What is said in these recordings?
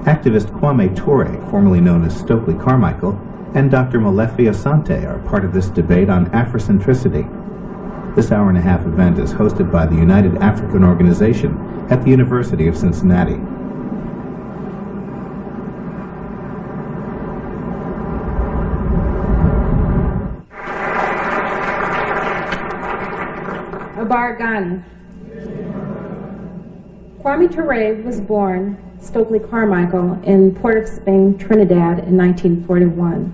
Activist Kwame Ture, formerly known as Stokely Carmichael, and Dr. Molefi Asante are part of this debate on Afrocentricity. This hour-and-a-half event is hosted by the United African Organization at the University of Cincinnati. Ghani. Kwame Ture was born Stokely Carmichael in Port of Spain, Trinidad in 1941.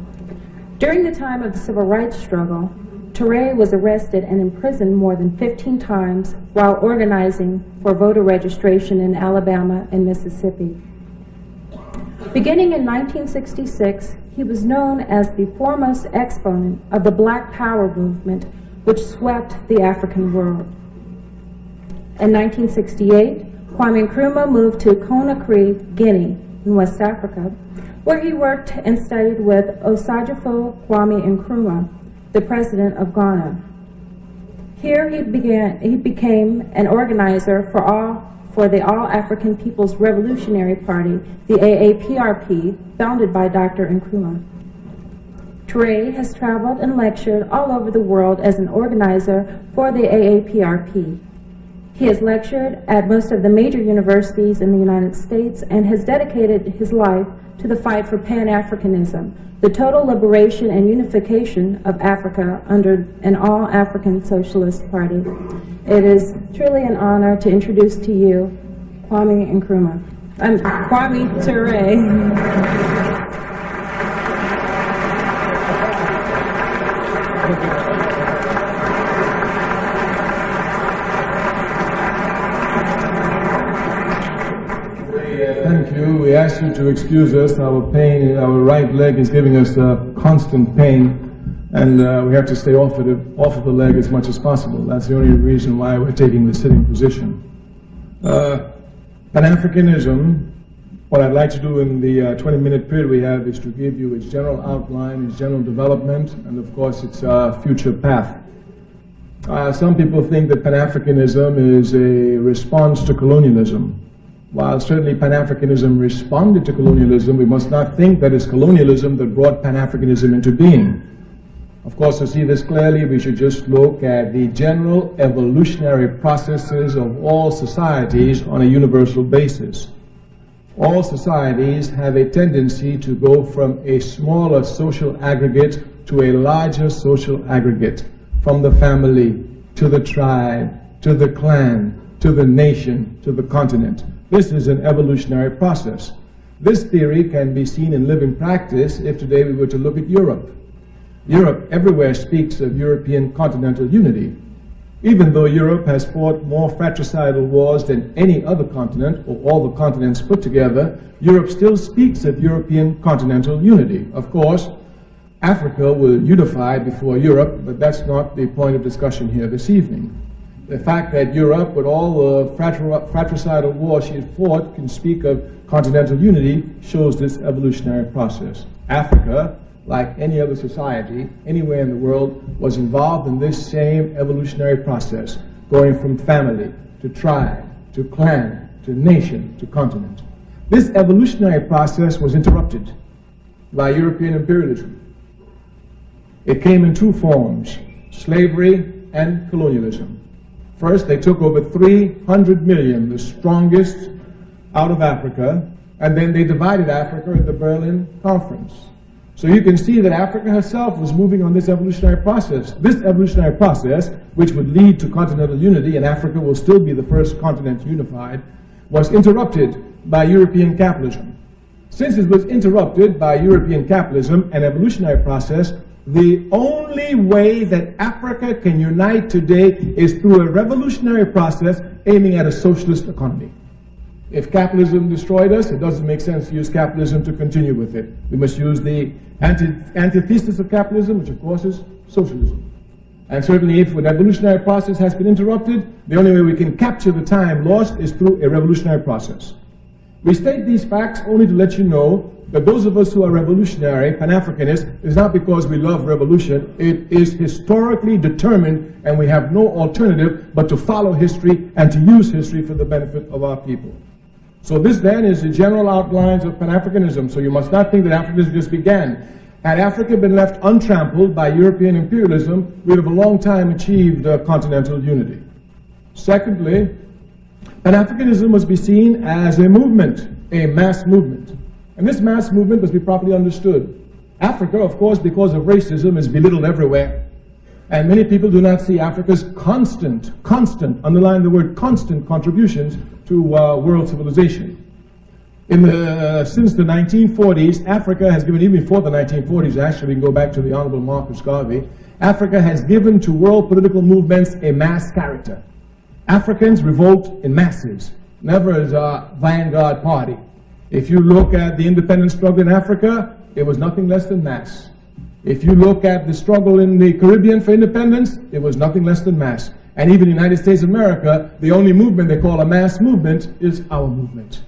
During the time of the civil rights struggle, Ture was arrested and imprisoned more than 15 times while organizing for voter registration in Alabama and Mississippi. Beginning in 1966, he was known as the foremost exponent of the Black Power movement, which swept the African world. In 1968, Kwame Nkrumah moved to Conakry, Guinea, in West Africa, where he worked and studied with Osagyefo Kwame Nkrumah, the president of Ghana. Here he became an organizer for the All African People's Revolutionary Party, the AAPRP, founded by Dr. Nkrumah. Ture has traveled and lectured all over the world as an organizer for the AAPRP. He has lectured at most of the major universities in the United States and has dedicated his life to the fight for Pan-Africanism, the total liberation and unification of Africa under an all-African socialist party. It is truly an honor to introduce to you Kwame Nkrumah. Kwame Ture. Thank you. We ask you to excuse us. Our pain, our right leg is giving us constant pain, and we have to stay off of the leg as much as possible. That's the only reason why we're taking the sitting position. Pan-Africanism, what I'd like to do in the 20-minute period we have is to give you its general outline, its general development, and of course its future path. Some people think that Pan-Africanism is a response to colonialism. While certainly Pan-Africanism responded to colonialism, we must not think that it's colonialism that brought Pan-Africanism into being. Of course, to see this clearly, we should just look at the general evolutionary processes of all societies on a universal basis. All societies have a tendency to go from a smaller social aggregate to a larger social aggregate, from the family to the tribe, to the clan, to the nation, to the continent. This is an evolutionary process. This theory can be seen in living practice if today we were to look at Europe. Europe everywhere speaks of European continental unity. Even though Europe has fought more fratricidal wars than any other continent, or all the continents put together, Europe still speaks of European continental unity. Of course, Africa will unify before Europe, but that's not the point of discussion here this evening. The fact that Europe, with all the fratricidal wars she had fought, can speak of continental unity shows this evolutionary process. Africa, like any other society, anywhere in the world, was involved in this same evolutionary process, going from family to tribe, to clan, to nation, to continent. This evolutionary process was interrupted by European imperialism. It came in two forms, slavery and colonialism. First, they took over 300 million, the strongest, out of Africa, and then they divided Africa at the Berlin Conference. So you can see that Africa herself was moving on this evolutionary process. This evolutionary process, which would lead to continental unity, and Africa will still be the first continent unified, was interrupted by European capitalism. Since it was interrupted by European capitalism, an evolutionary process, the only way that Africa can unite today is through a revolutionary process aiming at a socialist economy. If capitalism destroyed us, it doesn't make sense to use capitalism to continue with it. We must use the antithesis of capitalism, which of course is socialism. And certainly if an evolutionary process has been interrupted, the only way we can capture the time lost is through a revolutionary process. We state these facts only to let you know that those of us who are revolutionary, Pan-Africanists, is not because we love revolution. It is historically determined, and we have no alternative but to follow history and to use history for the benefit of our people. So this then is the general outlines of Pan-Africanism. So you must not think that Africanism just began. Had Africa been left untrampled by European imperialism, we would have a long time achieved continental unity. Secondly, Pan-Africanism must be seen as a movement, a mass movement. And this mass movement must be properly understood. Africa, of course, because of racism, is belittled everywhere. And many people do not see Africa's constant, underline the word constant, contributions to world civilization. Since the 1940s, Africa has given, even before the 1940s, actually, we can go back to the Honorable Marcus Garvey, Africa has given to world political movements a mass character. Africans revolt in masses, never as a vanguard party. If you look at the independence struggle in Africa, it was nothing less than mass. If you look at the struggle in the Caribbean for independence, it was nothing less than mass. And even in the United States of America, the only movement they call a mass movement is our movement.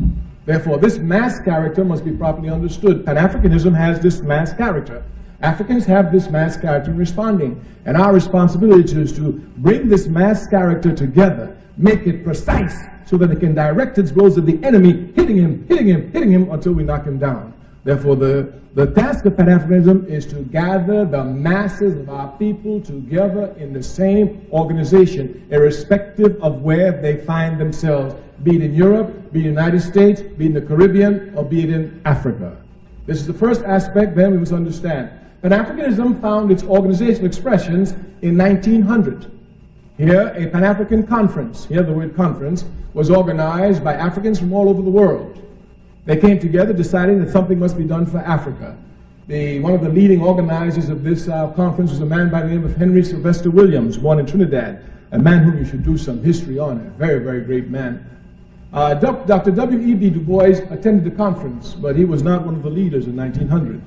Therefore, this mass character must be properly understood. Pan-Africanism has this mass character. Africans have this mass character in responding. And our responsibility is to bring this mass character together, make it precise, so that it can direct its blows at the enemy, hitting him until we knock him down. Therefore, the task of Pan-Africanism is to gather the masses of our people together in the same organization, irrespective of where they find themselves, be it in Europe, be it in the United States, be it in the Caribbean, or be it in Africa. This is the first aspect, then we must understand. Pan-Africanism found its organizational expressions in 1900. Here, a Pan-African conference, here the word conference, was organized by Africans from all over the world. They came together deciding that something must be done for Africa. One of the leading organizers of this conference was a man by the name of Henry Sylvester Williams, born in Trinidad, a man whom you should do some history on, a very, very great man. Dr. W.E.B. Du Bois attended the conference, but he was not one of the leaders in 1900.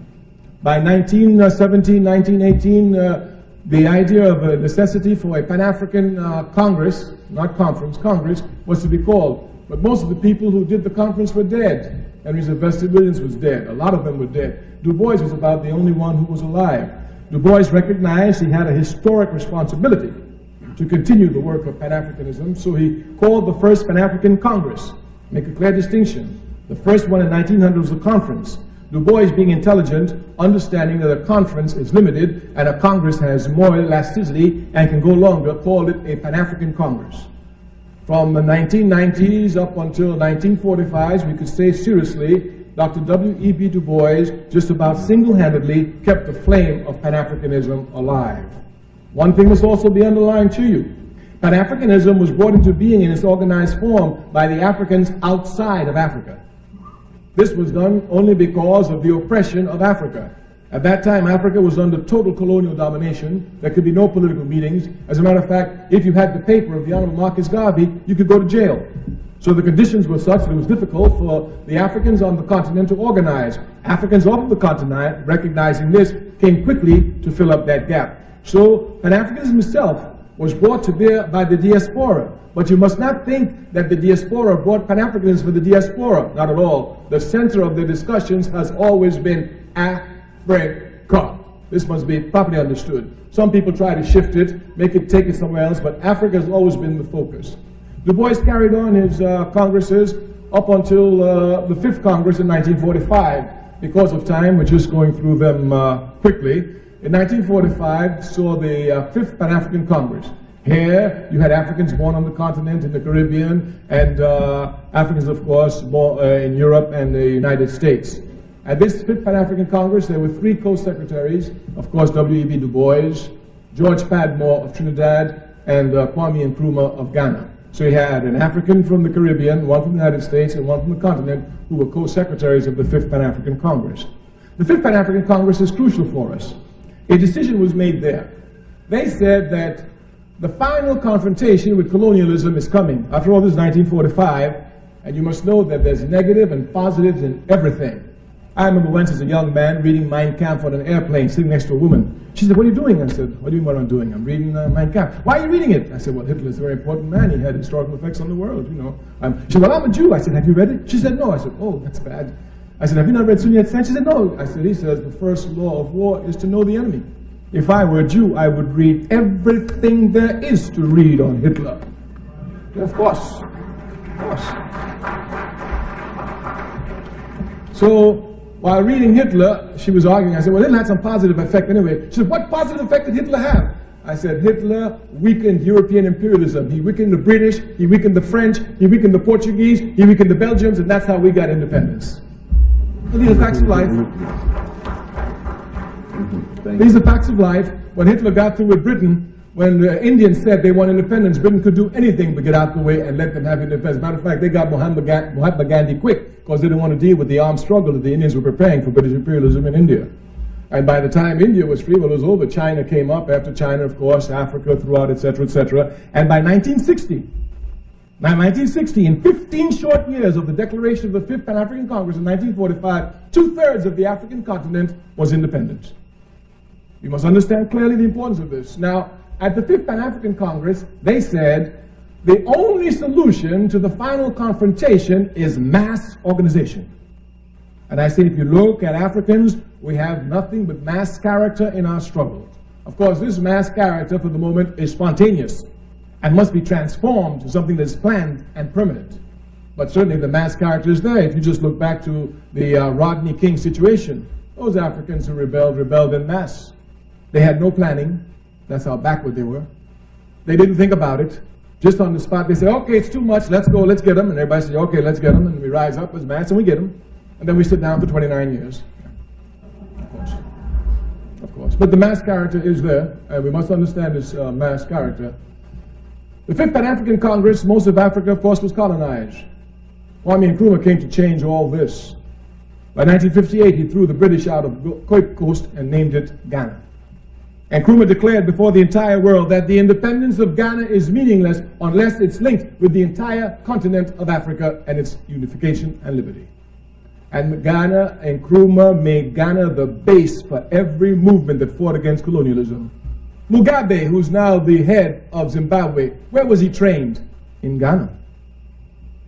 By 1917, 1918, the idea of a necessity for a Pan-African Congress, not conference, Congress, was to be called. But most of the people who did the conference were dead. Henry Sylvester Williams was dead. A lot of them were dead. Du Bois was about the only one who was alive. Du Bois recognized he had a historic responsibility to continue the work of Pan-Africanism, so he called the first Pan-African Congress. Make a clear distinction. The first one in 1900 was a conference. Du Bois, being intelligent, understanding that a conference is limited and a Congress has more elasticity and can go longer, called it a Pan-African Congress. From the 1990s up until 1945, we could say seriously, Dr. W.E.B. Du Bois just about single-handedly kept the flame of Pan-Africanism alive. One thing must also be underlined to you. Pan-Africanism was brought into being in its organized form by the Africans outside of Africa. This was done only because of the oppression of Africa. At that time, Africa was under total colonial domination. There could be no political meetings. As a matter of fact, if you had the paper of the Honorable Marcus Garvey, you could go to jail. So the conditions were such that it was difficult for the Africans on the continent to organize. Africans off of the continent, recognizing this, came quickly to fill up that gap. So Pan-Africanism itself was brought to bear by the diaspora. But you must not think that the diaspora brought Pan-Africanism for the diaspora. Not at all. The center of the discussions has always been Africa. This must be properly understood. Some people try to shift it, take it somewhere else, but Africa has always been the focus. Du Bois carried on his congresses up until the 5th Congress in 1945. Because of time, we're just going through them quickly. In 1945, saw the 5th Pan-African Congress. Here, you had Africans born on the continent, in the Caribbean, and Africans, of course, born in Europe and the United States. At this 5th Pan-African Congress, there were 3 co-secretaries, of course, W.E.B. Du Bois, George Padmore of Trinidad, and Kwame Nkrumah of Ghana. So you had an African from the Caribbean, one from the United States, and one from the continent, who were co-secretaries of the 5th Pan-African Congress. The 5th Pan-African Congress is crucial for us. A decision was made there. They said that the final confrontation with colonialism is coming. After all, this is 1945, and you must know that there's negative and positives in everything. I remember once as a young man reading Mein Kampf on an airplane, sitting next to a woman. She said, "What are you doing?" I said, "What do you mean what I'm doing? I'm reading Mein Kampf." "Why are you reading it?" I said, "Well, Hitler is a very important man. He had historical effects on the world, you know." She said, "Well, I'm a Jew." I said, "Have you read it?" She said, "No." I said, "Oh, that's bad." I said, "Have you not read Sun Yat-sen?" She said, "No." I said, "He says the first law of war is to know the enemy. If I were a Jew, I would read everything there is to read on Hitler." Of course. Of course. So while reading Hitler, she was arguing. I said, well, Hitler had some positive effect anyway. She said, what positive effect did Hitler have? I said, Hitler weakened European imperialism. He weakened the British, he weakened the French, he weakened the Portuguese, he weakened the Belgians, and that's how we got independence. These are facts of life. These are facts of life. When Hitler got through with Britain, when the Indians said they want independence, Britain could do anything but get out the way and let them have independence. Matter of fact, they got Mahatma Gandhi quick because they didn't want to deal with the armed struggle that the Indians were preparing for British imperialism in India. And by the time India was free, well, it was over. China came up. After China, of course, Africa throughout, etc., etc. And by 1960, in 15 short years of the declaration of the Fifth Pan-African Congress in 1945, 2/3 of the African continent was independent. You must understand clearly the importance of this. Now, at the Fifth Pan-African Congress, they said the only solution to the final confrontation is mass organization. And I say, if you look at Africans, we have nothing but mass character in our struggle. Of course, this mass character for the moment is spontaneous and must be transformed to something that's planned and permanent. But certainly the mass character is there. If you just look back to the Rodney King situation, those Africans who rebelled en masse. They had no planning. That's how backward they were. They didn't think about it. Just on the spot, they said, okay, it's too much, let's go, let's get them. And everybody said, okay, let's get them. And we rise up as mass and we get them. And then we sit down for 29 years. Of course. But the mass character is there, and we must understand this mass character. The Fifth Pan-African Congress, most of Africa, of course, was colonized. Kwame Nkrumah came to change all this. By 1958, he threw the British out of Cape Coast and named it Ghana. And Nkrumah declared before the entire world that the independence of Ghana is meaningless unless it's linked with the entire continent of Africa and its unification and liberty. And Ghana and Nkrumah made Ghana the base for every movement that fought against colonialism. Mugabe, who's now the head of Zimbabwe, where was he trained? In Ghana.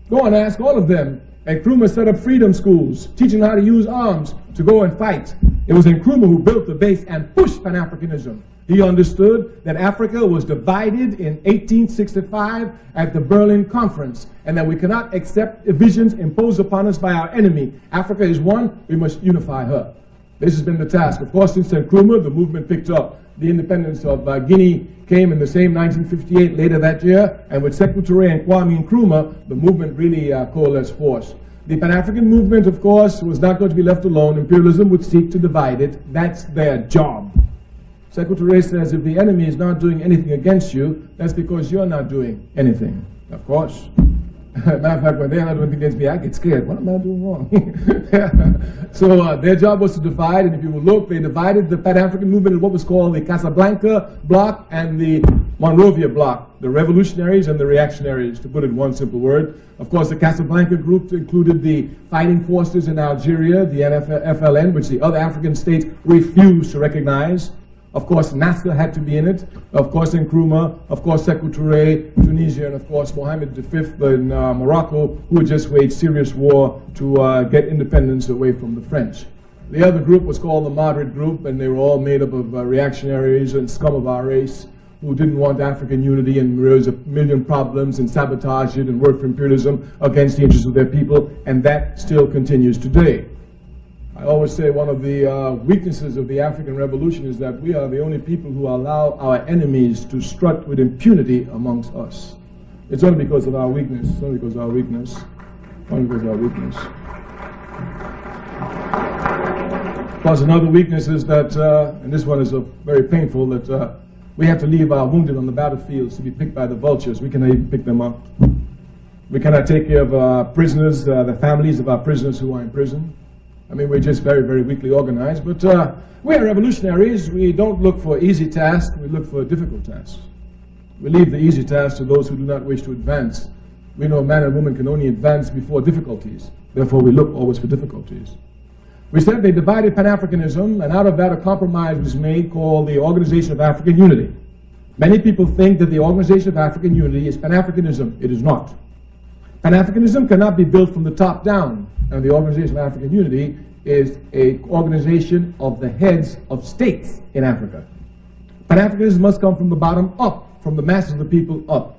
Go and ask all of them. And Nkrumah set up freedom schools, teaching how to use arms to go and fight. It was Nkrumah who built the base and pushed Pan-Africanism. He understood that Africa was divided in 1865 at the Berlin Conference, and that we cannot accept divisions imposed upon us by our enemy. Africa is one, we must unify her. This has been the task. Of course, since Nkrumah, the movement picked up. The independence of Guinea came in the same 1958, later that year, and with Sekou Ture and Kwame Nkrumah, the movement really coalesced force. The Pan-African movement, of course, was not going to be left alone. Imperialism would seek to divide it. That's their job. Sekou Ture says, if the enemy is not doing anything against you, that's because you're not doing anything. Of course. Matter of fact, when they're not doing anything against me, I get scared. What am I doing wrong? So their job was to divide, and if you will look, they divided the Pan-African movement in what was called the Casablanca bloc and the Monrovia bloc, the revolutionaries and the reactionaries, to put it in one simple word. Of course, the Casablanca group included the fighting forces in Algeria, the FLN, which the other African states refused to recognize. Of course, Nasser had to be in it. Of course, Nkrumah. Of course, Sekou Ture, Tunisia, and of course, Mohammed V in Morocco, who had just waged serious war to get independence away from the French. The other group was called the Moderate Group, and they were all made up of reactionaries and scum of our race who didn't want African unity, and there was a million problems and sabotage it and work for imperialism against the interests of their people, and that still continues today. I always say one of the weaknesses of the African Revolution is that we are the only people who allow our enemies to strut with impunity amongst us. It's only because of our weakness. It's only because of our weakness. Only because of our weakness. Of course, another weakness is that, and this one is very painful, that we have to leave our wounded on the battlefields to be picked by the vultures. We cannot even pick them up. We cannot take care of our prisoners, the families of our prisoners who are in prison. I mean, we're just very, very weakly organized, but we are revolutionaries. We don't look for easy tasks, we look for difficult tasks. We leave the easy tasks to those who do not wish to advance. We know man and woman can only advance before difficulties. Therefore, we look always for difficulties. We said they divided Pan-Africanism, and out of that a compromise was made called the Organization of African Unity. Many people think that the Organization of African Unity is Pan-Africanism. It is not. Pan-Africanism cannot be built from the top down, and the Organization of African Unity is an organization of the heads of states in Africa. Pan-Africanism must come from the bottom up, from the masses of the people up.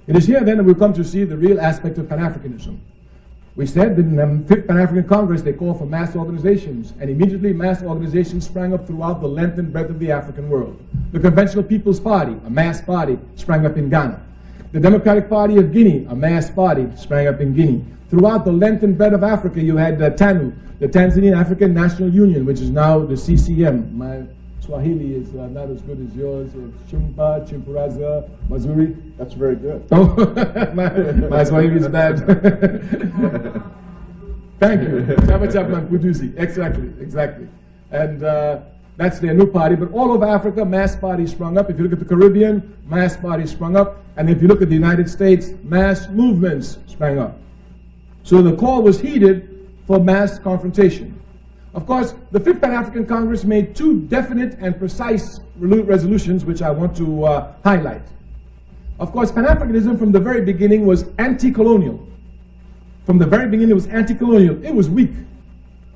It is here then that we'll come to see the real aspect of Pan-Africanism. We said that in the Fifth Pan-African Congress they called for mass organizations, and immediately mass organizations sprang up throughout the length and breadth of the African world. The Conventional People's Party, a mass party, sprang up in Ghana. The Democratic Party of Guinea, a mass party, sprang up in Guinea. Throughout the length and breadth of Africa, you had TANU, the Tanzanian African National Union, which is now the CCM. My Swahili is not as good as yours. Chimpa, Chimpuraza, Mazuri. That's very good. Oh, my Swahili is bad. Thank you. Chapa Chapman Kudusi. Exactly. And that's their new party. But all over Africa, mass parties sprung up. If you look at the Caribbean, mass parties sprung up. And if you look at the United States, mass movements sprang up. So the call was heeded for mass confrontation. Of course, the Fifth Pan-African Congress made two definite and precise resolutions which I want to highlight. Of course, Pan-Africanism from the very beginning was anti-colonial. From the very beginning it was anti-colonial. It was weak.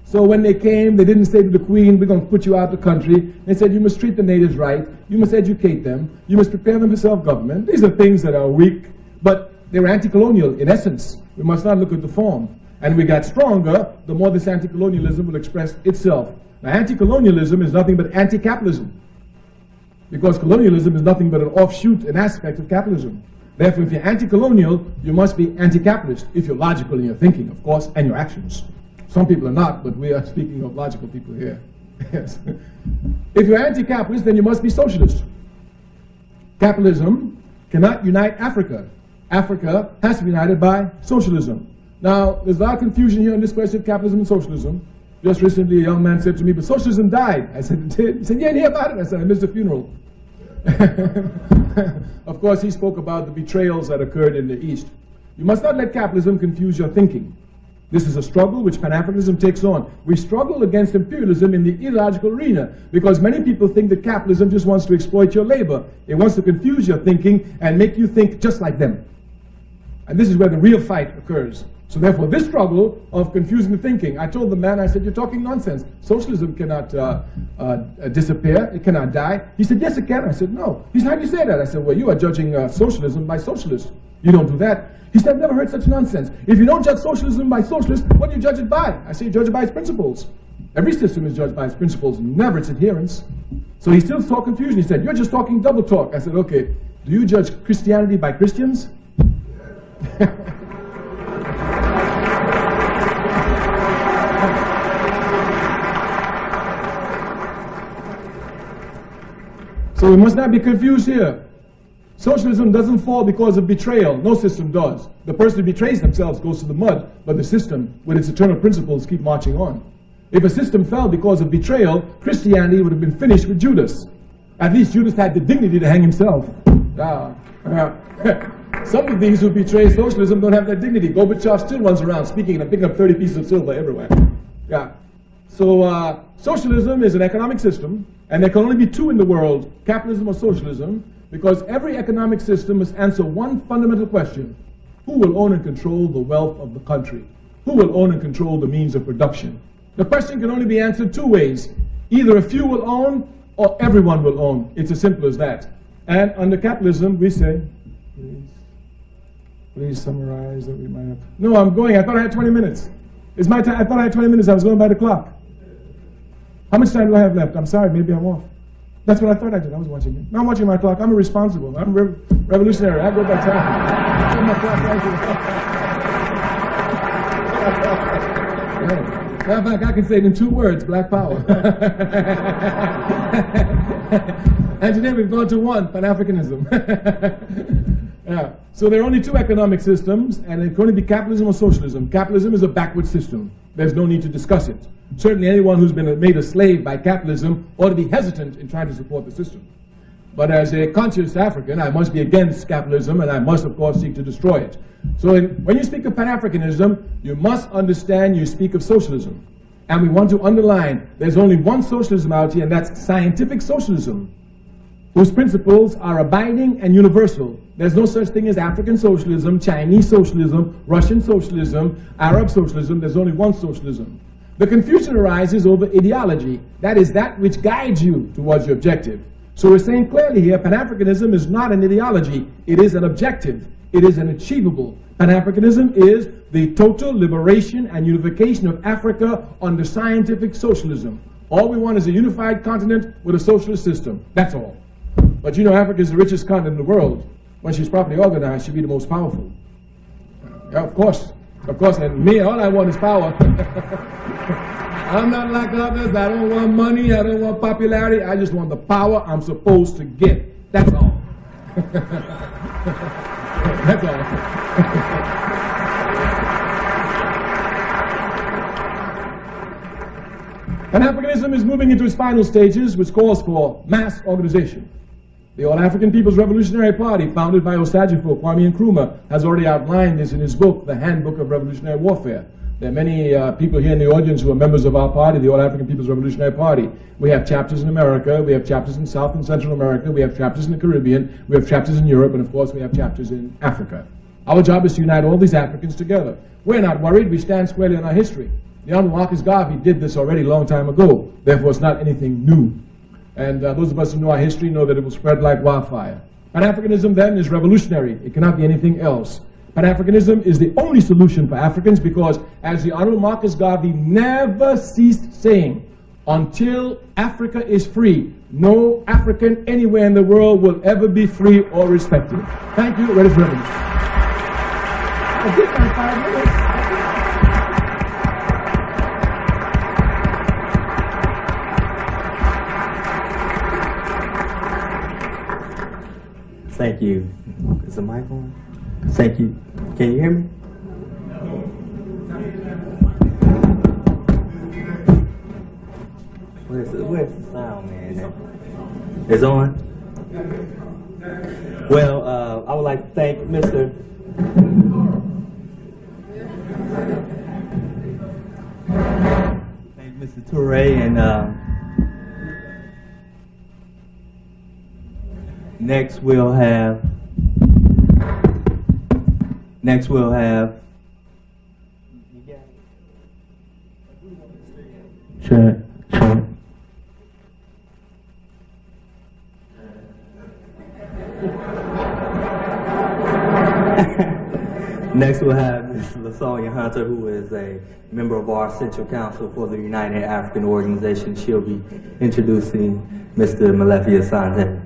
So when they came, they didn't say to the Queen, we're going to put you out of the country. They said, you must treat the natives right. You must educate them. You must prepare them for self-government. These are things that are weak, but they were anti-colonial in essence. We must not look at the form. And we got stronger, the more this anti-colonialism will express itself. Now, anti-colonialism is nothing but anti-capitalism. Because colonialism is nothing but an offshoot, an aspect of capitalism. Therefore, if you're anti-colonial, you must be anti-capitalist, if you're logical in your thinking, of course, and your actions. Some people are not, but we are speaking of logical people here. Yes. If you're anti-capitalist, then you must be socialist. Capitalism cannot unite Africa. Africa has to be united by socialism. Now, there's a lot of confusion here on this question of capitalism and socialism. Just recently, a young man said to me, but socialism died. I said, it did? He said, yeah, I didn't hear about it. I said, I missed the funeral. Of course, he spoke about the betrayals that occurred in the East. You must not let capitalism confuse your thinking. This is a struggle which Pan-Africanism takes on. We struggle against imperialism in the ideological arena because many people think that capitalism just wants to exploit your labor. It wants to confuse your thinking and make you think just like them. And this is where the real fight occurs. So therefore, this struggle of confusing the thinking, I told the man, I said, you're talking nonsense. Socialism cannot disappear. It cannot die. He said, yes, it can. I said, no. He said, how do you say that? I said, well, you are judging socialism by socialists. You don't do that. He said, I've never heard such nonsense. If you don't judge socialism by socialists, what do you judge it by? I say, you judge it by its principles. Every system is judged by its principles, never its adherents. So he still saw confusion. He said, you're just talking double talk. I said, okay, do you judge Christianity by Christians? So we must not be confused here. Socialism doesn't fall because of betrayal. No system does. The person who betrays themselves goes to the mud, but the system, with its eternal principles, keep marching on. If a system fell because of betrayal, Christianity would have been finished with Judas. At least Judas had the dignity to hang himself. Some of these who betray socialism don't have that dignity. Gorbachev still runs around speaking and picking up 30 pieces of silver everywhere. So socialism is an economic system, and there can only be two in the world, capitalism or socialism, because every economic system must answer one fundamental question. Who will own and control the wealth of the country? Who will own and control the means of production? The question can only be answered two ways. Either a few will own, or everyone will own. It's as simple as that. And under capitalism, we say, please summarize that we might have. No, I'm going. I thought I had 20 minutes. It's my time. I thought I had 20 minutes. I was going by the clock. How much time do I have left? I'm sorry. Maybe I'm off. That's what I thought I did. I was watching it. Now I'm watching my clock. I'm irresponsible. I'm revolutionary. I go by time. I have my clock right here. Matter of fact, I can say it in 2 words, Black Power. And today we've gone to 1, Pan-Africanism. So there are only 2 economic systems, and it can only be capitalism or socialism. Capitalism is a backward system. There's no need to discuss it. Certainly anyone who's been made a slave by capitalism ought to be hesitant in trying to support the system. But as a conscious African, I must be against capitalism, and I must, of course, seek to destroy it. So when you speak of Pan-Africanism, you must understand you speak of socialism. And we want to underline there's only one socialism out here, and that's scientific socialism, whose principles are abiding and universal. There's no such thing as African socialism, Chinese socialism, Russian socialism, Arab socialism. There's only one socialism. The confusion arises over ideology. That is that which guides you towards your objective. So we're saying clearly here, Pan-Africanism is not an ideology. It is an objective. It is an achievable. Pan-Africanism is the total liberation and unification of Africa under scientific socialism. All we want is a unified continent with a socialist system. That's all. But you know, Africa is the richest continent in the world. When she's properly organized, she'll be the most powerful. Yeah, of course. Of course, and me, all I want is power. I'm not like others. I don't want money. I don't want popularity. I just want the power I'm supposed to get. That's all. That's all. Pan-Africanism is moving into its final stages, which calls for mass organization. The All-African People's Revolutionary Party, founded by Osajifo, Kwame Nkrumah, has already outlined this in his book, The Handbook of Revolutionary Warfare. There are many people here in the audience who are members of our party, the All-African People's Revolutionary Party. We have chapters in America, we have chapters in South and Central America, we have chapters in the Caribbean, we have chapters in Europe, and of course we have chapters in Africa. Our job is to unite all these Africans together. We're not worried, we stand squarely on our history. The Honorable Marcus Garvey did this already a long time ago, therefore it's not anything new. And those of us who know our history know that it will spread like wildfire. Pan-Africanism then is revolutionary. It cannot be anything else. Pan-Africanism is the only solution for Africans because, as the Honorable Marcus Garvey never ceased saying, until Africa is free, no African anywhere in the world will ever be free or respected. Thank you. Ready for reverence. I did my 5 minutes. Thank you. Is the mic on? Thank you. Can you hear me? Where's the sound, man? It's on? Well, I would like to thank Mr. Ture and next we'll have check. Next we'll have Ms. LaSonia Hunter, who is a member of our Central Council for the United African Organization. She'll be introducing Mr. Molefi Asante.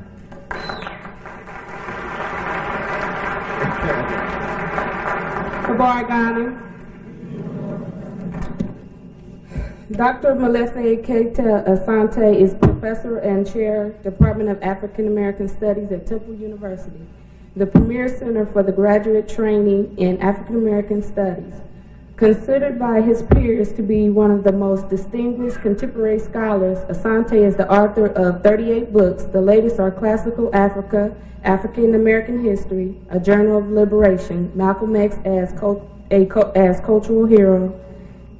Dr. Molefi Keita Asante is Professor and Chair, Department of African American Studies at Temple University, the premier center for the graduate training in African American Studies. Considered by his peers to be one of the most distinguished contemporary scholars, Asante is the author of 38 books. The latest are Classical Africa, African American History, A Journal of Liberation, Malcolm X as Cultural Hero,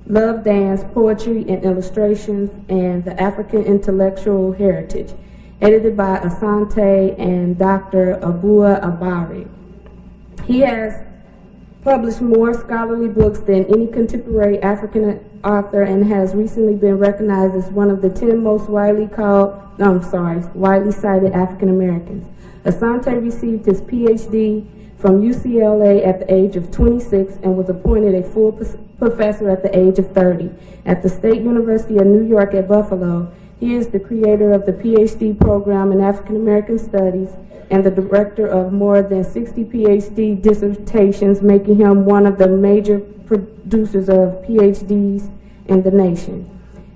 Love Dance, Poetry and Illustrations, and The African Intellectual Heritage, edited by Asante and Dr. Abua Abari. He has published more scholarly books than any contemporary African author and has recently been recognized as one of the 10 most widely cited African Americans. Asante received his PhD from UCLA at the age of 26 and was appointed a full professor at the age of 30. At the State University of New York at Buffalo, he is the creator of the PhD program in African American Studies and the director of more than 60 PhD dissertations, making him one of the major producers of PhDs in the nation.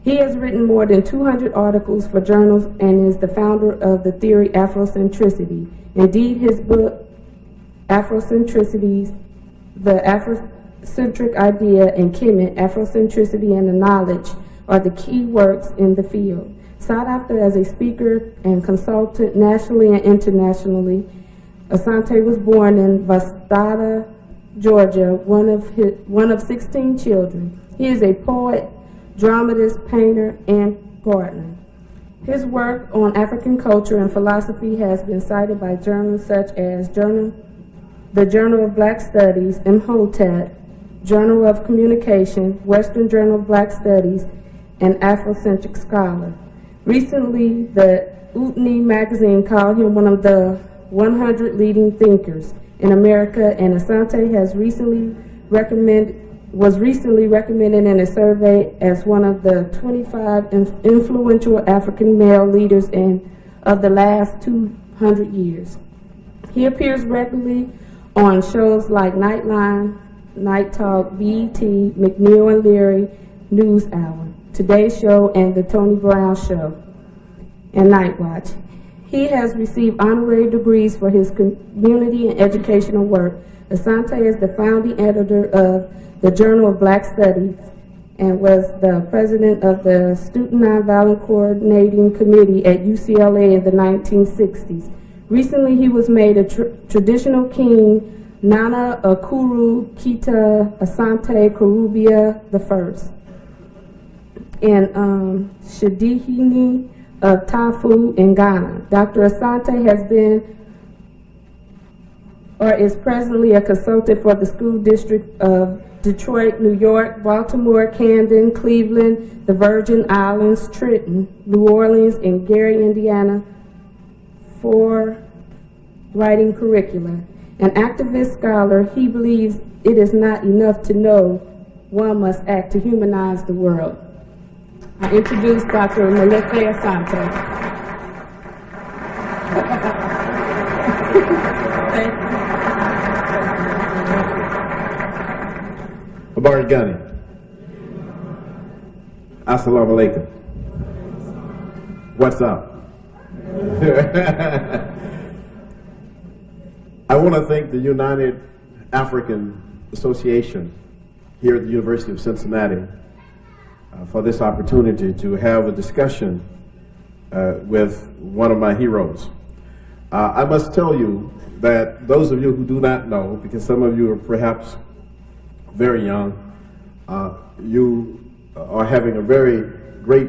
He has written more than 200 articles for journals and is the founder of the theory Afrocentricity. Indeed, his book, Afrocentricity, the Afrocentric Idea, and Kemet, Afrocentricity and the Knowledge, are the key works in the field. Sought after as a speaker and consultant nationally and internationally, Asante was born in Vastata, Georgia, one of 16 children. He is a poet, dramatist, painter, and gardener. His work on African culture and philosophy has been cited by journals such as the Journal of Black Studies, Imhotep, Journal of Communication, Western Journal of Black Studies, and Afrocentric Scholar. Recently, the Utni magazine called him one of the 100 leading thinkers in America, and Asante was recently recommended in a survey as one of the 25 influential African male leaders of the last 200 years. He appears regularly on shows like Nightline, Night Talk, BET, McNeil and Leary, News Hour, Today Show, and The Tony Brown Show, and Night Watch. He has received honorary degrees for his community and educational work. Asante is the founding editor of the Journal of Black Studies and was the president of the Student Nonviolent Coordinating Committee at UCLA in the 1960s. Recently, he was made a traditional king, Nana Akuru Kita Asante Karubia I, and Shadihini of Tafu in Ghana. Dr. Asante has been or is presently a consultant for the school district of Detroit, New York, Baltimore, Camden, Cleveland, the Virgin Islands, Trenton, New Orleans, and Gary, Indiana, for writing curricula. An activist scholar, he believes it is not enough to know, one must act to humanize the world. I introduce Dr. Molefi Asante. Habari gani? Assalamu alaikum. What's up? I want to thank the United African Association here at the University of Cincinnati for this opportunity to have a discussion with one of my heroes. I must tell you that those of you who do not know, because some of you are perhaps very young, you are having a very great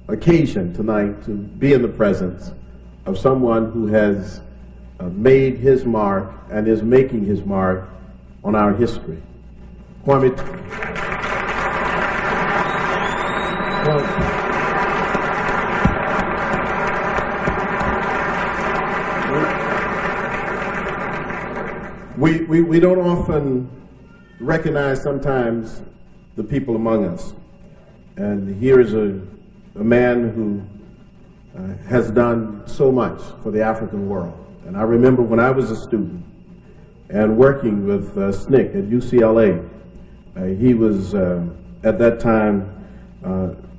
occasion tonight to be in the presence of someone who has made his mark and is making his mark on our history. Kwame. We don't often recognize sometimes the people among us. And here is a man who has done so much for the African world. And I remember when I was a student and working with SNCC at UCLA, he was at that time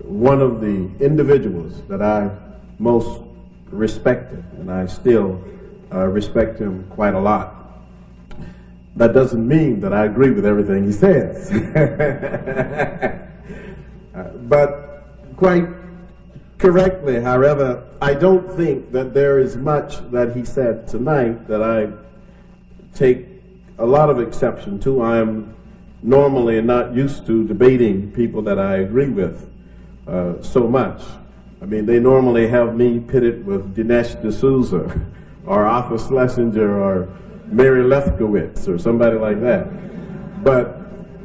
one of the individuals that I most respected, and I still respect him quite a lot. That doesn't mean that I agree with everything he says. But quite correctly, however, I don't think that there is much that he said tonight that I take a lot of exception to. I am normally not used to debating people that I agree with so much. I mean, they normally have me pitted with Dinesh D'Souza or Arthur Schlesinger or Mary Lefkowitz or somebody like that. But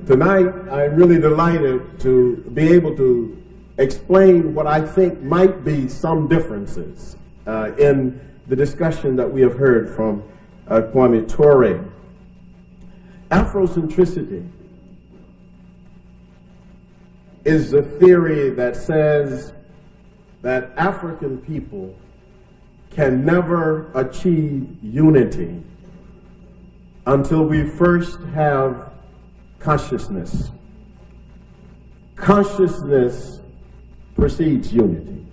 tonight, I'm really delighted to be able to explain what I think might be some differences in the discussion that we have heard from Kwame Ture. Afrocentricity is a theory that says that African people can never achieve unity until we first have consciousness. Consciousness precedes unity.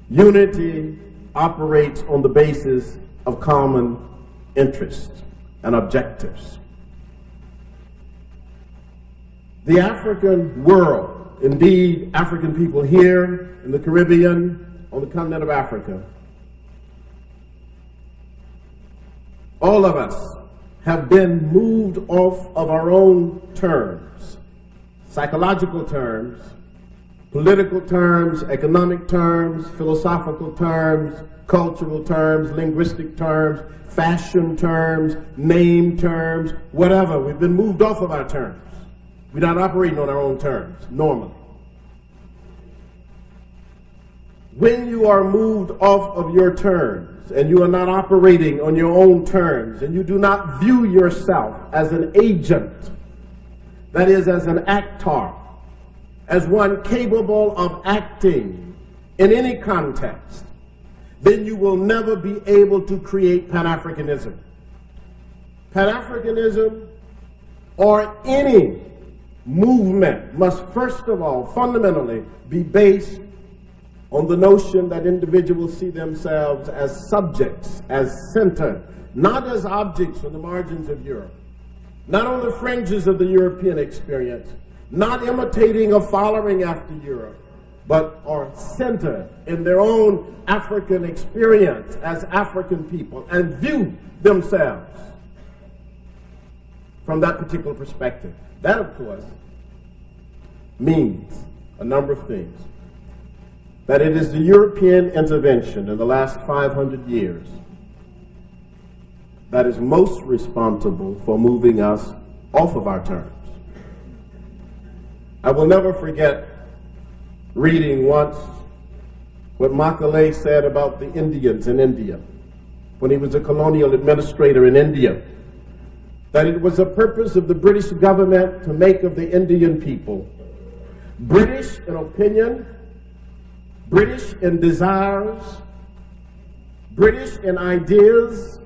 Unity operates on the basis of common interests and objectives. The African world, indeed African people here in the Caribbean, on the continent of Africa, all of us have been moved off of our own terms, psychological terms, political terms, economic terms, philosophical terms, cultural terms, linguistic terms, fashion terms, name terms, whatever. We've been moved off of our terms. We're not operating on our own terms, normally. when you are moved off of your terms and you are not operating on your own terms and you do not view yourself as an agent, that is, as an actor, as one capable of acting in any context, then you will never be able to create Pan-Africanism. Pan-Africanism, or any movement, must first of all fundamentally be based on the notion that individuals see themselves as subjects, as center, not as objects on the margins of Europe, not on the fringes of the European experience, not imitating or following after Europe, but are centered in their own African experience as African people and view themselves from that particular perspective. That, of course, means a number of things. That it is the European intervention in the last 500 years that is most responsible for moving us off of our terms. I will never forget reading once what Macaulay said about the Indians in India when he was a colonial administrator in India, that it was the purpose of the British government to make of the Indian people British in opinion, British in desires, British in ideas,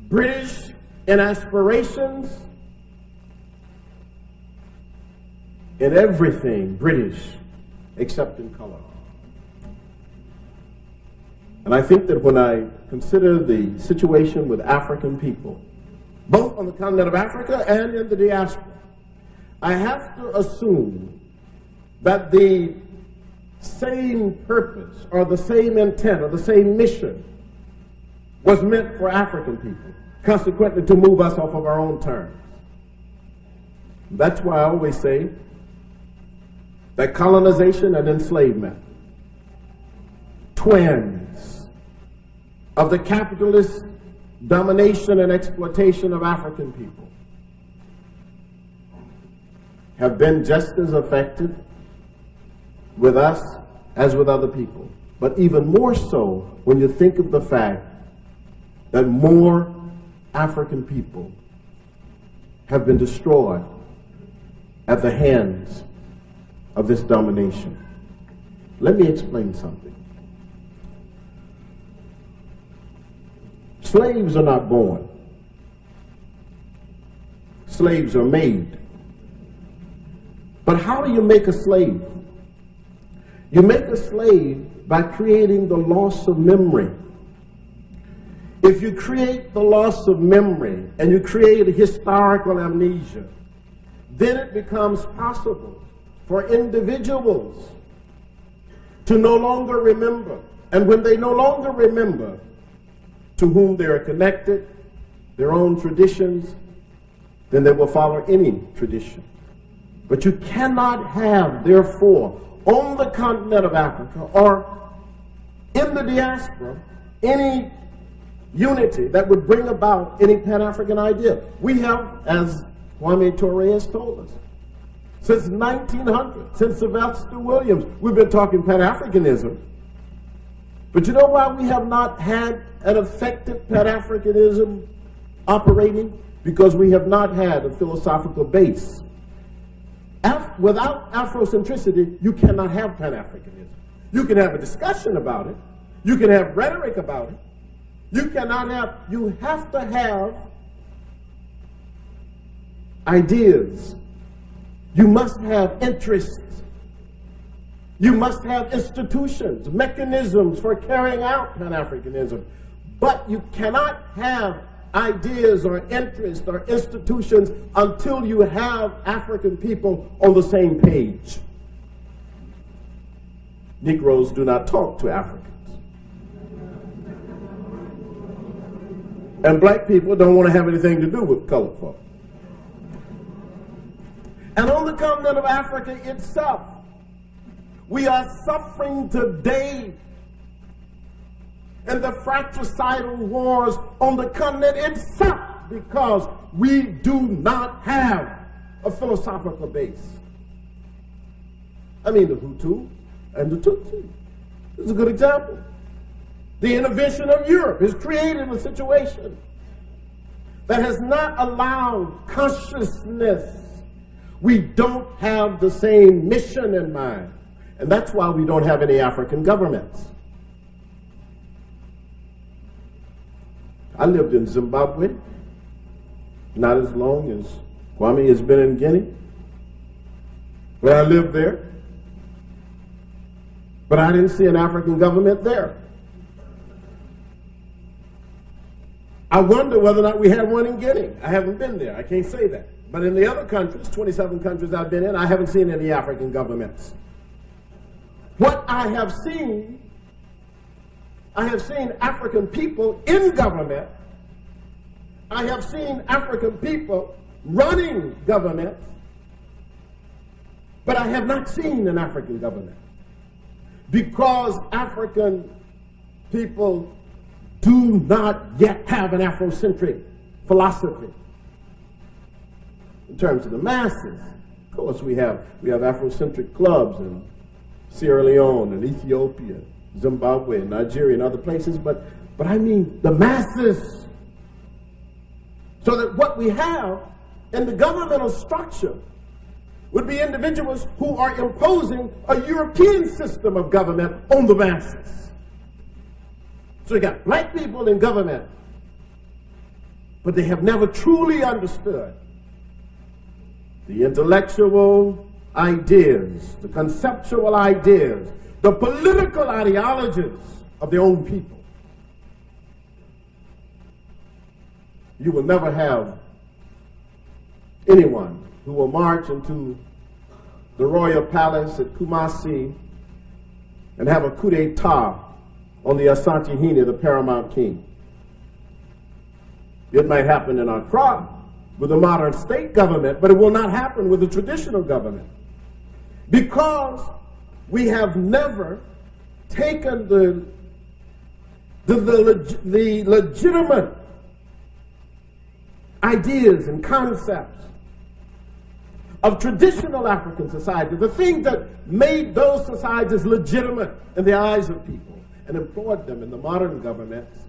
British in aspirations, in everything British except in color. And I think that when I consider the situation with African people, both on the continent of Africa and in the diaspora, I have to assume that the same purpose or the same intent or the same mission was meant for African people, consequently to move us off of our own terms. That's why I always say that colonization and enslavement, twins of the capitalist domination and exploitation of African people, have been just as effective with us as with other people. But even more so when you think of the fact that more African people have been destroyed at the hands of this domination. Let me explain something. Slaves are not born. Slaves are made. But how do you make a slave? You make a slave by creating the loss of memory. If you create the loss of memory and you create a historical amnesia, then it becomes possible for individuals to no longer remember. And when they no longer remember to whom they are connected, their own traditions, then they will follow any tradition. But you cannot have, therefore, on the continent of Africa or in the diaspora, any unity that would bring about any Pan-African idea. We have, as Kwame Ture has told us, since 1900, since Sylvester Williams, we've been talking Pan-Africanism. But you know why we have not had an effective Pan-Africanism operating? Because we have not had a philosophical base. Without Afrocentricity, you cannot have Pan-Africanism. You can have a discussion about it. You can have rhetoric about it. You have to have ideas. You must have interests. You must have institutions, mechanisms for carrying out Pan-Africanism. But you cannot have ideas or interests or institutions until you have African people on the same page. Negroes do not talk to Africans. And black people don't want to have anything to do with colored folk. And on the continent of Africa itself, we are suffering today in the fratricidal wars on the continent itself because we do not have a philosophical base. I mean, the Hutu and the Tutsi. This is a good example. The intervention of Europe has created a situation that has not allowed consciousness. We don't have the same mission in mind. And that's why we don't have any African governments. I lived in Zimbabwe, not as long as Kwame has been in Guinea, but I lived there. But I didn't see an African government there. I wonder whether or not we have one in Guinea. I haven't been there. I can't say that. But in the other countries, 27 countries I've been in, I haven't seen any African governments. What I have seen African people in government. I have seen African people running governments, but I have not seen an African government. Because African people do not yet have an Afrocentric philosophy in terms of the masses. Of course, we have Afrocentric clubs in Sierra Leone and Ethiopia, Zimbabwe and Nigeria and other places, but I mean the masses. So that what we have in the governmental structure would be individuals who are imposing a European system of government on the masses. So you got black people in government, but they have never truly understood the intellectual ideas, the conceptual ideas, the political ideologies of their own people. You will never have anyone who will march into the royal palace at Kumasi and have a coup d'etat on the Asante, the paramount king. It might happen in Accra with a modern state government, but it will not happen with a traditional government. Because we have never taken the legitimate ideas and concepts of traditional African society, the things that made those societies legitimate in the eyes of people, and employed them in the modern governments.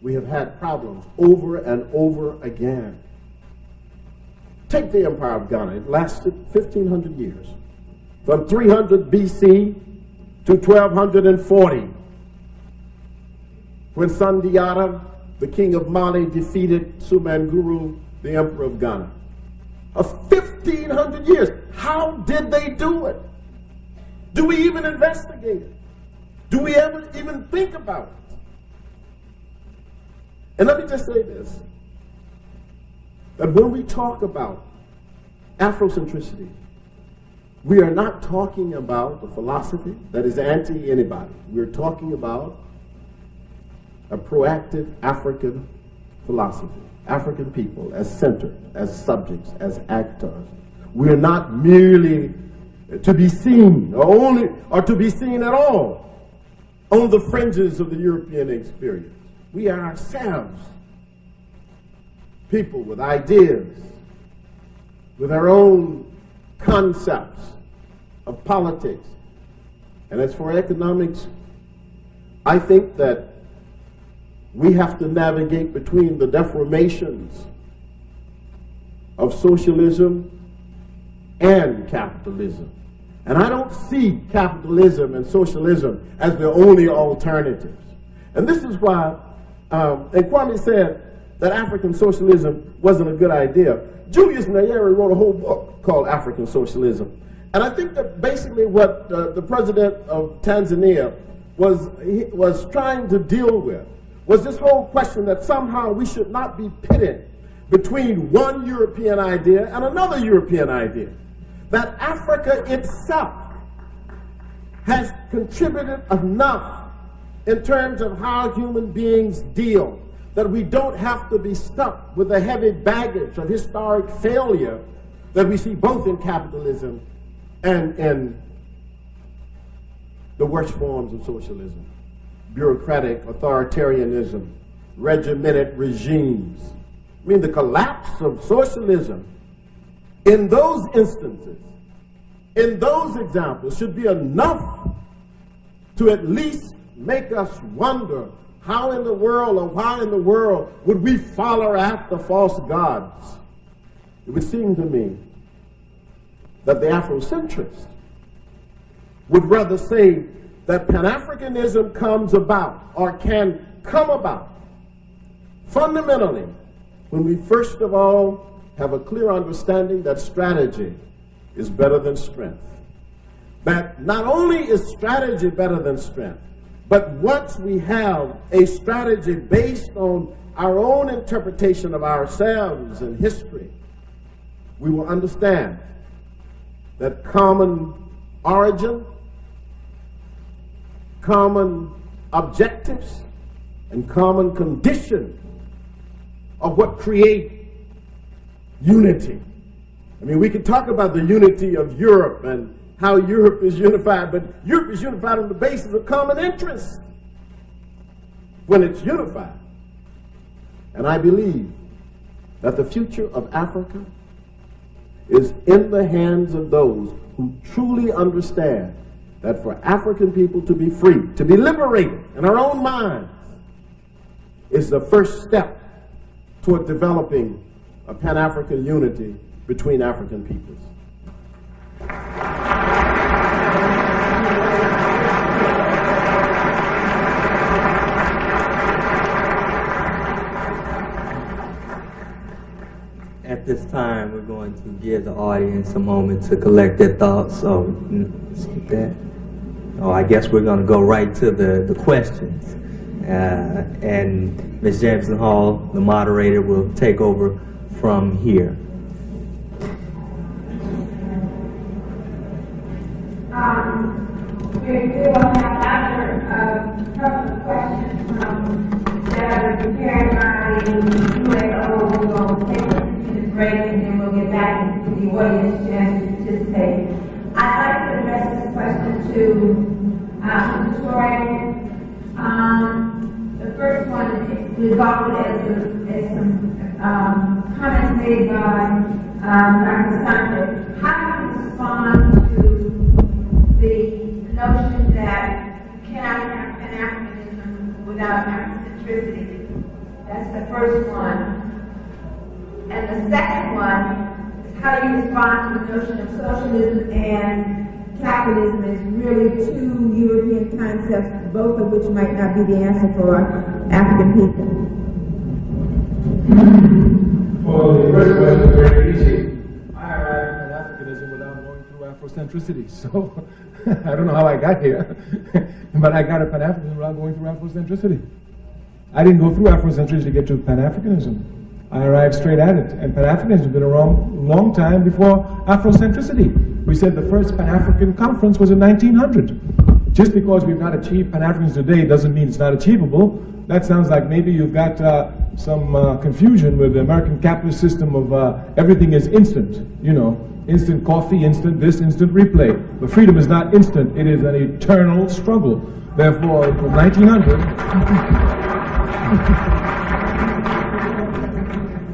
We have had problems over and over again. Take the Empire of Ghana. It lasted 1,500 years. From 300 BC to 1240, when Sandiata, the king of Mali, defeated Sumanguru, the emperor of Ghana. 1,500 years. How did they do it? Do we even investigate it? Do we ever even think about it? And let me just say this, that when we talk about Afrocentricity, we are not talking about a philosophy that is anti-anybody. We're talking about a proactive African philosophy. African people as centered, as subjects, as actors. We're not merely to be seen, or to be seen at all on the fringes of the European experience. We are ourselves people with ideas, with our own concepts of politics. And as for economics, I think that we have to navigate between the deformations of socialism and capitalism. And I don't see capitalism and socialism as the only alternatives. And this is why, and Kwame said that African socialism wasn't a good idea. Julius Nyerere wrote a whole book called African Socialism. And I think that basically what the president of Tanzania was trying to deal with was this whole question that somehow we should not be pitted between one European idea and another European idea. That Africa itself has contributed enough in terms of how human beings deal, that we don't have to be stuck with the heavy baggage of historic failure that we see both in capitalism and in the worst forms of socialism. Bureaucratic authoritarianism, regimented regimes. I mean, the collapse of socialism in those instances in those examples should be enough to at least make us wonder how in the world or why in the world would we follow after false gods. It would seem to me that the Afrocentrist would rather say that Pan-Africanism comes about or can come about fundamentally when we first of all have a clear understanding that strategy is better than strength. That not only is strategy better than strength, but once we have a strategy based on our own interpretation of ourselves and history, we will understand that common origin, common objectives, and common conditions of what create unity. I mean, we can talk about the unity of Europe and how Europe is unified, but Europe is unified on the basis of common interest when it's unified. And I believe that the future of Africa is in the hands of those who truly understand that for African people to be free, to be liberated in our own minds, is the first step toward developing a Pan-African unity between African peoples. At this time, we're going to give the audience a moment to collect their thoughts. Oh, skip that. Oh, I guess we're going to go right to the questions. And Ms. Jameson Hall, the moderator, will take over from here. We will have another questions that are prepared by the UAO. We're going to take this break and then we'll get back into the audience chance to participate. I'd like to address this question to Mr. Ture. The first one resolved as some comments made by Dr. Asante. How do you respond to the notion that you cannot have Pan-Africanism without Afrocentricity? That's the first one. And the second one is how do you respond to the notion of socialism and capitalism as really two European concepts, both of which might not be the answer for African people? Well, the first question is very easy. I arrived at Africanism without going through Afrocentricity, so I don't know how I got here, but I got at Pan-Africanism without going through Afrocentricity. I didn't go through Afrocentricity to get to Pan-Africanism. I arrived straight at it, and Pan-Africanism has been around a long time before Afrocentricity. We said the first Pan-African conference was in 1900. Just because we've not achieved Pan-Africanism today doesn't mean it's not achievable. That sounds like maybe you've got some confusion with the American capitalist system of everything is instant, you know, instant coffee, instant this, instant replay. But freedom is not instant, it is an eternal struggle. Therefore, from 1900...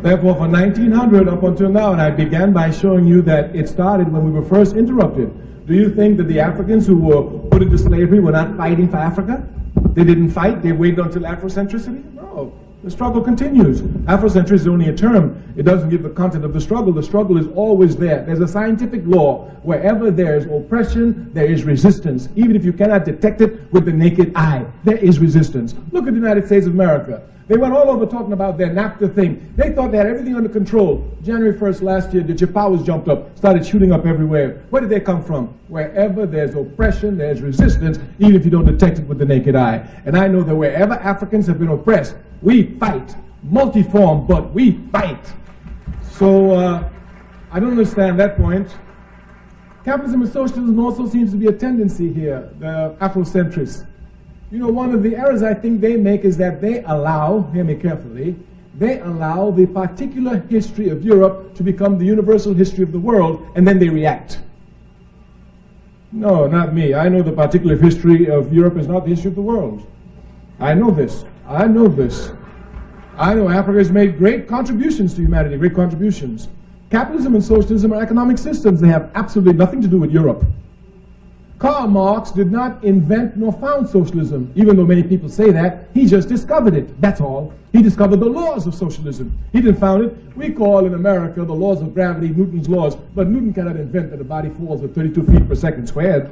Therefore, from 1900 up until now, and I began by showing you that it started when we were first interrupted. Do you think that the Africans who were put into slavery were not fighting for Africa? They didn't fight, they waited until Afrocentricity? No, the struggle continues. Afrocentricity is only a term. It doesn't give the content of the struggle. The struggle is always there. There's a scientific law. Wherever there's oppression, there is resistance. Even if you cannot detect it with the naked eye, there is resistance. Look at the United States of America. They went all over talking about their NAFTA thing. They thought they had everything under control. January 1st last year, the Chippewas jumped up, started shooting up everywhere. Where did they come from? Wherever there's oppression, there's resistance, even if you don't detect it with the naked eye. And I know that wherever Africans have been oppressed, we fight. Multiform, but we fight. So I don't understand that point. Capitalism and socialism also seems to be a tendency here, the Afrocentrists. You know, one of the errors I think they make is that they allow, hear me carefully, they allow the particular history of Europe to become the universal history of the world, and then they react. No, not me. I know the particular history of Europe is not the history of the world. I know this. I know this. I know Africa has made great contributions to humanity, great contributions. Capitalism and socialism are economic systems. They have absolutely nothing to do with Europe. Karl Marx did not invent nor found socialism, even though many people say that. He just discovered it, that's all. He discovered the laws of socialism. He didn't found it. We call in America the laws of gravity Newton's laws, but Newton cannot invent that the body falls at 32 feet per second squared.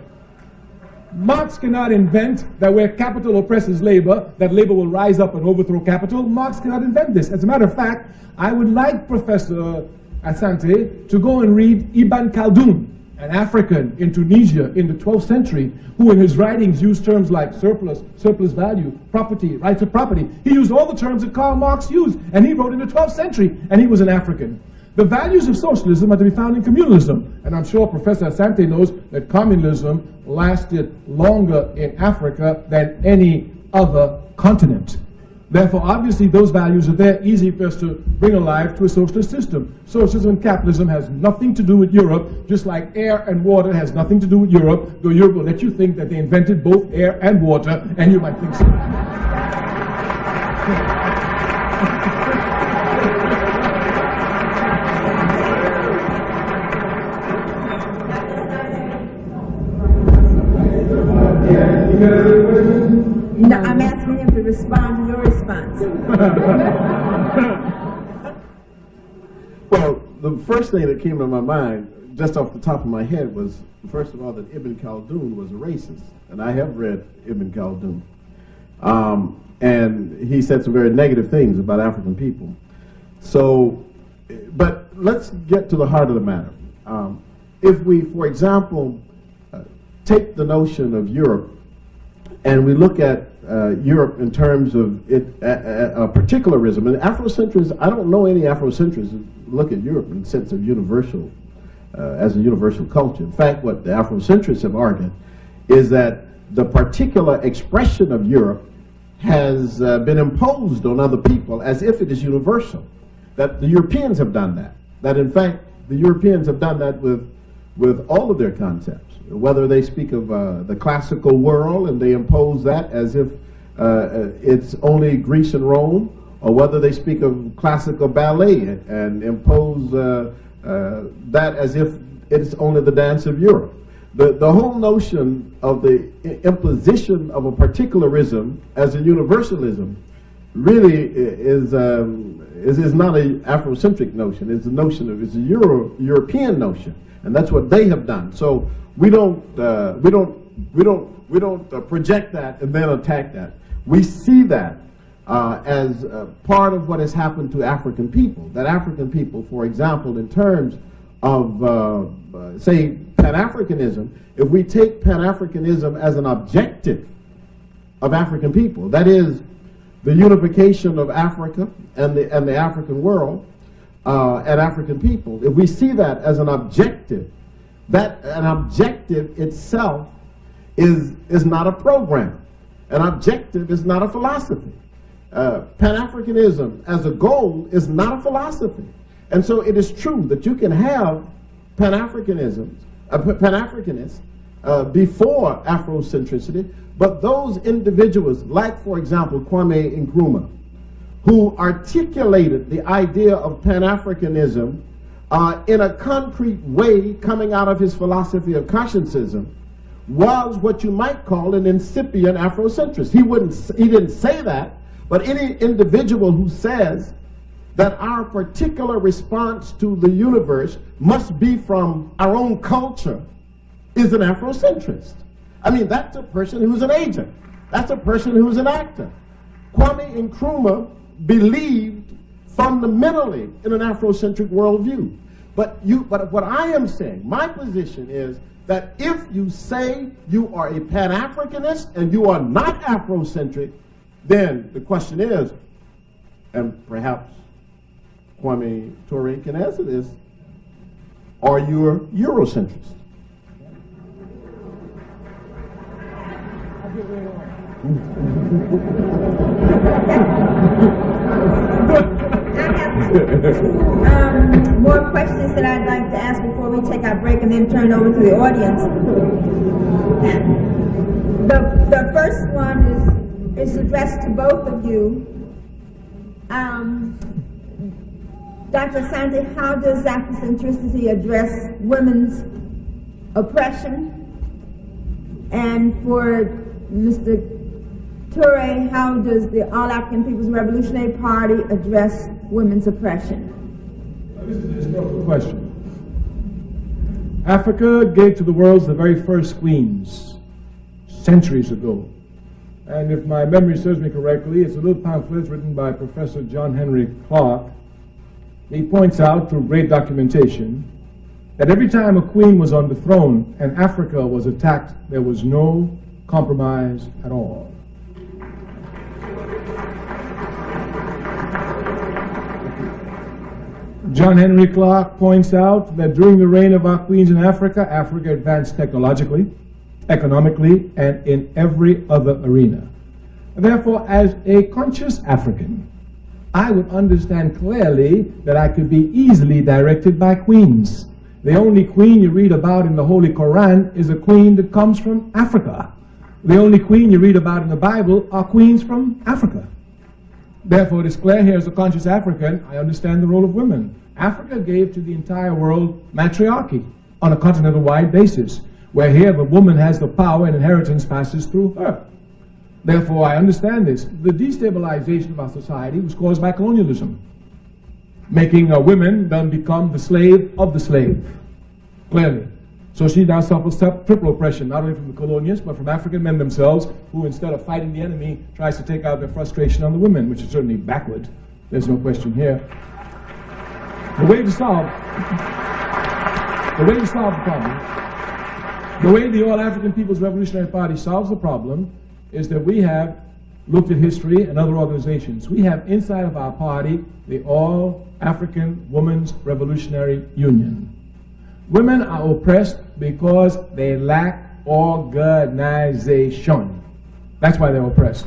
Marx cannot invent that where capital oppresses labor, that labor will rise up and overthrow capital. Marx cannot invent this. As a matter of fact, I would like Professor Asante to go and read Ibn Khaldun, an African in Tunisia in the 12th century, who in his writings used terms like surplus, surplus value, property, rights of property. He used all the terms that Karl Marx used, and he wrote in the 12th century, and he was an African. The values of socialism are to be found in communalism, and I'm sure Professor Asante knows that communism lasted longer in Africa than any other continent. Therefore, obviously, those values are there, easy for us to bring alive to a socialist system. Socialism and capitalism has nothing to do with Europe, just like air and water has nothing to do with Europe, though Europe will let you think that they invented both air and water, and you might think so. No, I'm asking him to respond to your response. Well, the first thing that came to my mind, just off the top of my head, was, first of all, that Ibn Khaldun was a racist. And I have read Ibn Khaldun. And he said some very negative things about African people. So, but let's get to the heart of the matter. If we, for example, take the notion of Europe, and we look at Europe in terms of particularism, and Afrocentrists, I don't know any Afrocentrists who look at Europe in the sense of universal, as a universal culture. In fact, what the Afrocentrists have argued is that the particular expression of Europe has been imposed on other people as if it is universal. That the Europeans have done that. That in fact, the Europeans have done that with all of their concepts. Whether they speak of the classical world and they impose that as if it's only Greece and Rome, or whether they speak of classical ballet and impose that as if it's only the dance of Europe. The whole notion of the imposition of a particularism as a universalism really is not an Afrocentric notion. It's a notion of, it's a European notion, and that's what they have done. So we don't project that and then attack that. We see that as part of what has happened to African people. That African people, for example, in terms of say Pan-Africanism, if we take Pan-Africanism as an objective of African people, that is the unification of Africa and the African world and African people, if we see that as an objective, that an objective itself is not a program. An objective is not a philosophy. Pan-Africanism as a goal is not a philosophy. And so it is true that you can have Pan-Africanists before Afrocentricity, but those individuals, like for example Kwame Nkrumah, who articulated the idea of Pan-Africanism in a concrete way coming out of his philosophy of consciencism, was what you might call an incipient Afrocentrist. He didn't say that, but any individual who says that our particular response to the universe must be from our own culture is an Afrocentrist. I mean, that's a person who's an agent. That's a person who's an actor. Kwame Nkrumah believed fundamentally in an Afrocentric worldview. But what I am saying, my position is that if you say you are a Pan-Africanist and you are not Afrocentric, then the question is, and perhaps Kwame Ture can answer this, are you a Eurocentrist? More questions that I'd like to ask before we take our break and then turn over to the audience. The first one is addressed to both of you. Dr. Asante, how does Afrocentricity address women's oppression? And for Mr. Ture, how does the All African People's Revolutionary Party address women's oppression? This is a historical question. Africa gave to the world the very first queens centuries ago. And if my memory serves me correctly, it's a little pamphlet written by Professor John Henry Clark. He points out through great documentation that every time a queen was on the throne and Africa was attacked, there was no compromise at all. John Henry Clark points out that during the reign of our queens in Africa, Africa advanced technologically, economically, and in every other arena. Therefore, as a conscious African, I would understand clearly that I could be easily directed by queens. The only queen you read about in the Holy Quran is a queen that comes from Africa. The only queen you read about in the Bible are queens from Africa. Therefore, it is clear here as a conscious African, I understand the role of women. Africa gave to the entire world matriarchy on a continental-wide basis, where here the woman has the power and inheritance passes through her. Therefore, I understand this. The destabilization of our society was caused by colonialism, making women then become the slave of the slave, clearly. So she now suffers triple oppression, not only from the colonialists, but from African men themselves, who instead of fighting the enemy, tries to take out their frustration on the women, which is certainly backward. There's no question here. The way to solve the problem, the way the All African People's Revolutionary Party solves the problem is that we have looked at history and other organizations. We have inside of our party the All African Women's Revolutionary Union. Women are oppressed because they lack organization. That's why they're oppressed.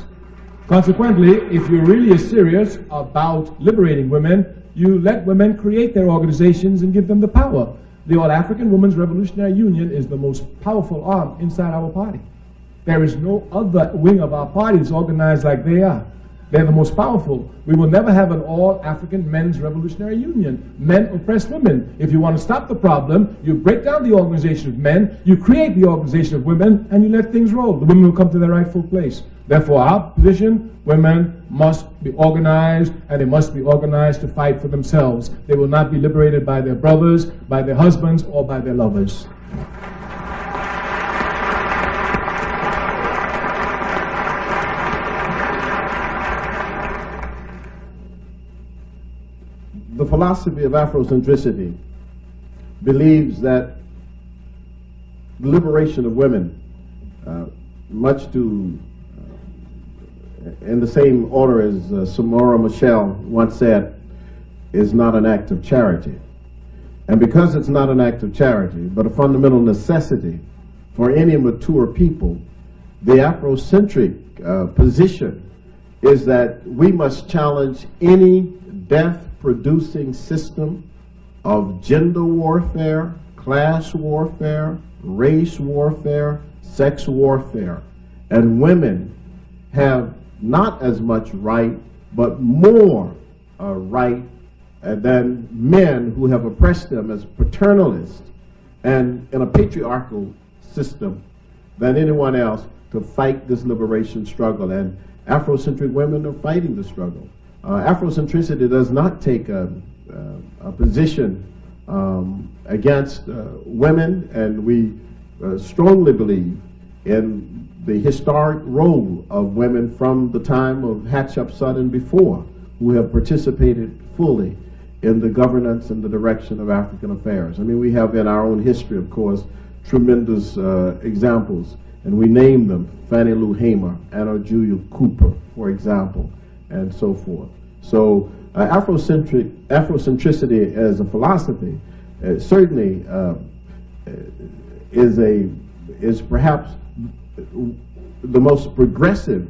Consequently, if you're really serious about liberating women, you let women create their organizations and give them the power. The All African Women's Revolutionary Union is the most powerful arm inside our party. There is no other wing of our party that's organized like they are. They're the most powerful. We will never have an all-African men's revolutionary union. Men oppress women. If you want to stop the problem, you break down the organization of men, you create the organization of women, and you let things roll. The women will come to their rightful place. Therefore, our position, women must be organized, and they must be organized to fight for themselves. They will not be liberated by their brothers, by their husbands, or by their lovers. The philosophy of Afrocentricity believes that the liberation of women, much to in the same order as Samora Machel once said, is not an act of charity. And because it's not an act of charity, but a fundamental necessity for any mature people, the Afrocentric position is that we must challenge any death-producing system of gender warfare, class warfare, race warfare, sex warfare. And women have not as much right, but more right than men who have oppressed them as paternalists and in a patriarchal system than anyone else to fight this liberation struggle. And Afrocentric women are fighting the struggle. Afrocentricity does not take a position against women, and we strongly believe in the historic role of women from the time of Hatshepsut and before, who have participated fully in the governance and the direction of African affairs. I mean, we have in our own history, of course, tremendous examples, and we name them: Fannie Lou Hamer, Anna Julia Cooper, for example, and so forth. So Afrocentricity as a philosophy certainly is perhaps the most progressive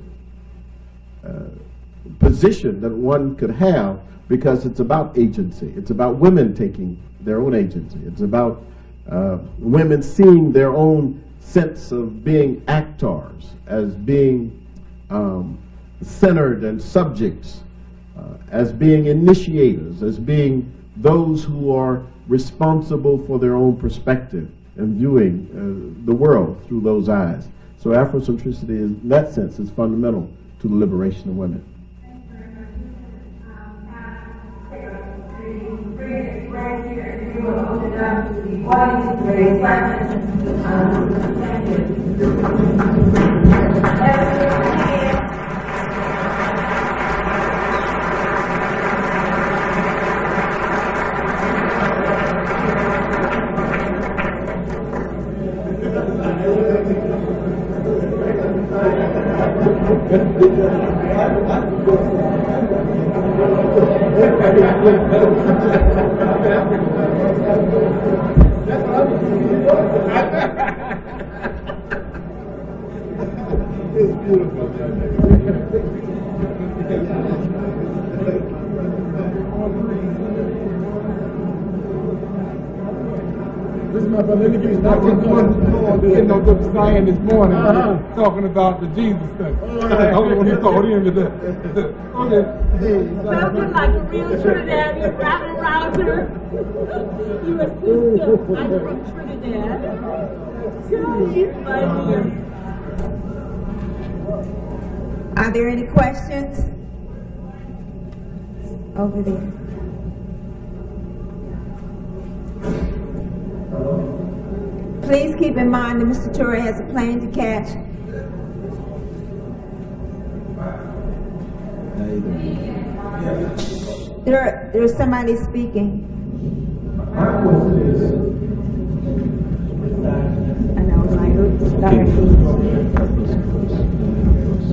position that one could have, because it's about agency. It's about women taking their own agency. It's about women seeing their own sense of being actors, as being centered and subjects, as being initiators, as being those who are responsible for their own perspective and viewing the world through those eyes. So Afrocentricity, in that sense, is fundamental to the liberation of women. This is my brother. Let me give you that one. Good Zion this morning, talking about the Jesus thing. When he thought in with that. Sounded like a real Trinidadian rapping around her. You a sister. I'm from Trinidad. Are there any questions? Over there. Please keep in mind that Mr. Ture has a plane to catch. There's somebody speaking. My question is, I know, like, oops,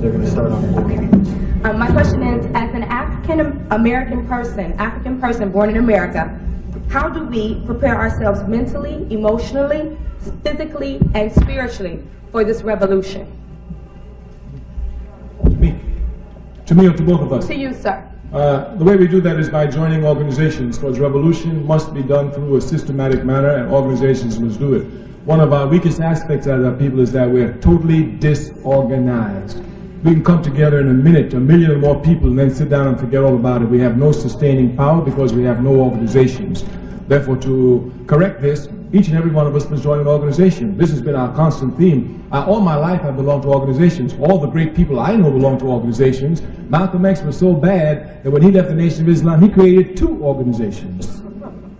They're going to start on. Okay. My question is, as an African person born in America, how do we prepare ourselves mentally, emotionally, physically, and spiritually for this revolution? To me or to both of us? To you, sir. The way we do that is by joining organizations, because revolution must be done through a systematic manner, and organizations must do it. One of our weakest aspects as a people is that we're totally disorganized. We can come together in a minute, 1 million or more people, and then sit down and forget all about it. We have no sustaining power because we have no organizations. Therefore, to correct this, each and every one of us must join an organization. This has been our constant theme. All my life I belonged to organizations. All the great people I know belong to organizations. Malcolm X was so bad that when he left the Nation of Islam, he created 2 organizations.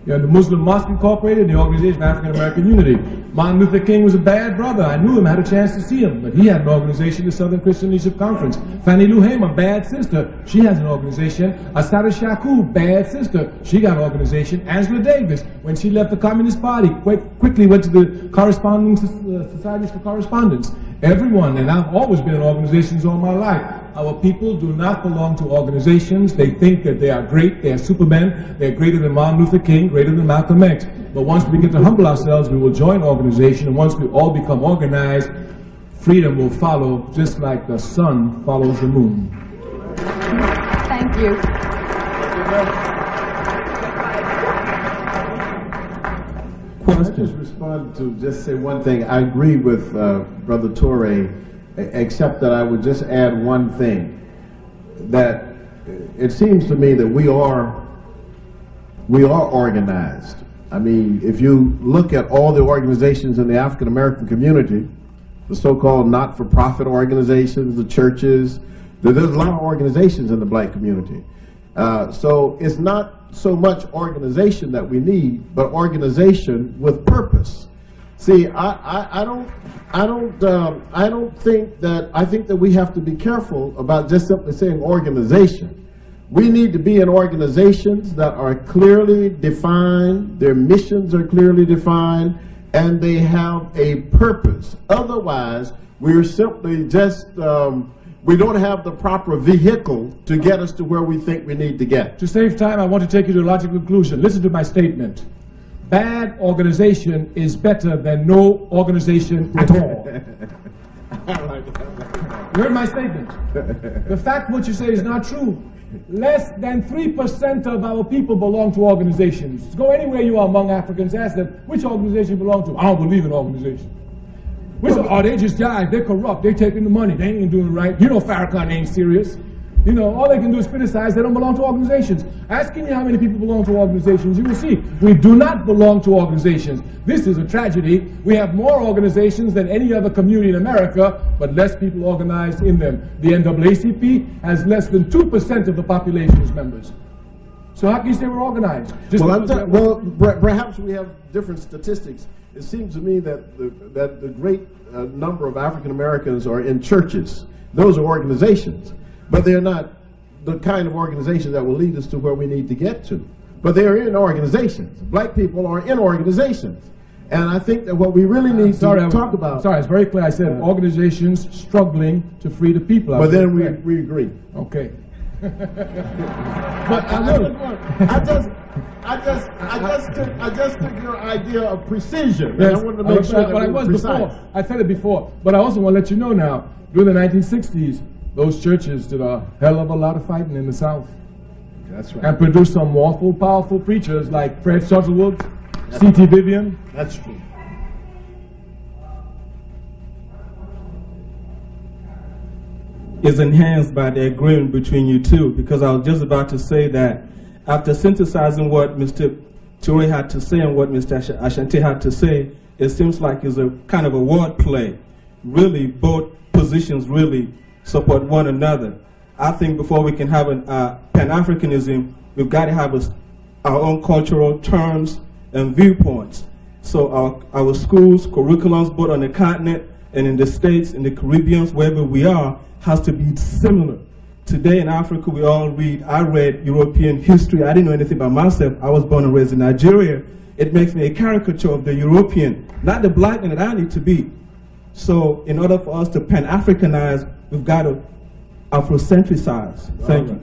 You know, the Muslim Mosque Incorporated and the Organization of African American Unity. Martin Luther King was a bad brother. I knew him, had a chance to see him, but he had an organization, the Southern Christian Leadership Conference. Fannie Lou Hamer, a bad sister, she has an organization. Asante Shakur, bad sister, she got an organization. Angela Davis, when she left the Communist Party, quickly went to the corresponding societies for correspondence. Everyone, and I've always been in organizations all my life. Our people do not belong to organizations. They think that they are great, they are supermen, they're greater than Martin Luther King, greater than Malcolm X. But once we begin to humble ourselves, we will join organization, and once we all become organized, freedom will follow, just like the sun follows the moon. Thank you. Can I just respond to just say one thing? I agree with Brother Ture, except that I would just add one thing, that it seems to me that we are organized. I mean, if you look at all the organizations in the African American community, the so-called not-for-profit organizations, the churches, there's a lot of organizations in the black community. So it's not so much organization that we need, but organization with purpose. See, I think that we have to be careful about just simply saying organization. We need to be in organizations that are clearly defined, their missions are clearly defined, and they have a purpose. Otherwise, we're simply just, we don't have the proper vehicle to get us to where we think we need to get. To save time, I want to take you to a logical conclusion. Listen to my statement. Bad organization is better than no organization at all. You heard my statement. The fact what you say is not true. Less than 3% of our people belong to organizations. Go anywhere you are among Africans, ask them, which organization you belong to? I don't believe in organizations. Which, oh, they just jive, they're corrupt, they're taking the money, they ain't doing it right. You know Farrakhan ain't serious. You know, all they can do is criticize. They don't belong to organizations. Asking you how many people belong to organizations, you will see we do not belong to organizations. This is a tragedy. We have more organizations than any other community in America, but less people organized in them. The NAACP has less than 2% of the population as members. So how can you say we're organized? Perhaps we have different statistics. It seems to me that the great number of African Americans are in churches. Those are organizations, but they're not the kind of organization that will lead us to where we need to get to. But they're in organizations. Black people are in organizations. And I think that what we really need to talk about... Sorry, it's very clear. I said organizations struggling to free the people. But then we agree. Okay. But I just took your idea of precision. Yes, and I wanted to make sure that but I was precise. before. I said it before. But I also want to let you know now, during the 1960s, those churches did a hell of a lot of fighting in the South. That's right. And produced some awful, powerful preachers like Fred Shuttleworth, C.T. Vivian. That's true. Is enhanced by the agreement between you two, because I was just about to say that after synthesizing what Mr. Ture had to say and what Mr. Asante had to say, it seems like it's a kind of a word play. Really, both positions really support one another. I think before we can have a Pan-Africanism, we've got to have our own cultural terms and viewpoints. So our schools, curriculums, both on the continent and in the States, in the Caribbean, wherever we are, has to be similar. Today in Africa, we all read, I read European history. I didn't know anything about myself. I was born and raised in Nigeria. It makes me a caricature of the European, not the black man that I need to be. So in order for us to Pan-Africanize, we've got to Afrocentricize. Thank you.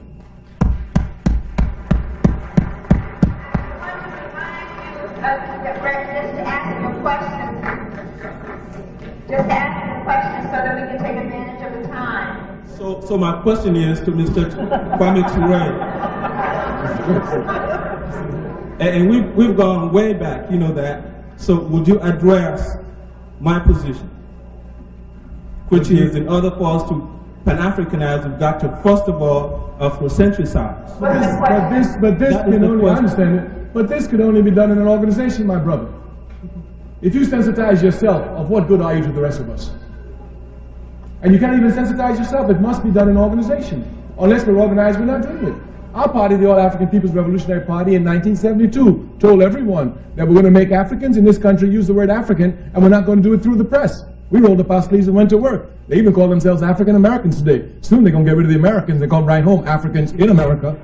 Just ask a question so that we can take advantage of the time. So my question is to Mr. Kwame Ture. And we've gone way back, you know that. So would you address my position, which is in order for us to Pan-Africanize, we've got to first of all Afrocentricize. But this can only, I understand it, but this could only be done in an organization, my brother. If you sensitize yourself, of what good are you to the rest of us? And you can't even sensitize yourself. It must be done in organization. Unless we're organized, we're not doing it. Our party, the All African People's Revolutionary Party, in 1972, told everyone that we're going to make Africans in this country use the word African, and we're not going to do it through the press. We rolled up our sleeves and went to work. They even call themselves African Americans today. Soon they're going to get rid of the Americans and come right home, Africans in America.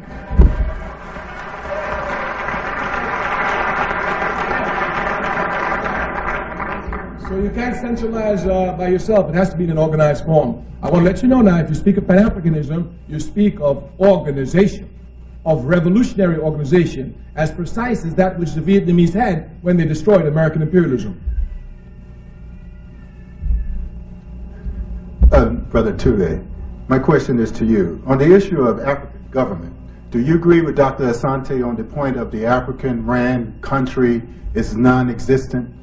So you can't centralize by yourself. It has to be in an organized form. I want to let you know now, if you speak of Pan-Africanism, you speak of organization, of revolutionary organization, as precise as that which the Vietnamese had when they destroyed American imperialism. Brother Ture, my question is to you. On the issue of African government, do you agree with Dr. Asante on the point of the African ran country is non-existent?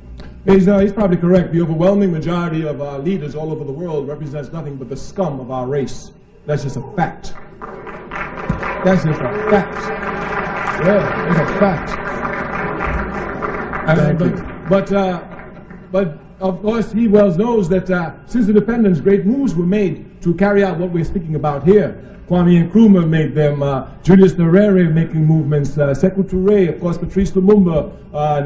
He's probably correct. The overwhelming majority of our leaders all over the world represents nothing but the scum of our race. That's just a fact. That's just a fact. Yeah, it's a fact. But of course, he well knows that since independence, great moves were made to carry out what we're speaking about here. Kwame Nkrumah made them, Julius Nyerere making movements, Sekou Touré, of course, Patrice Lumumba,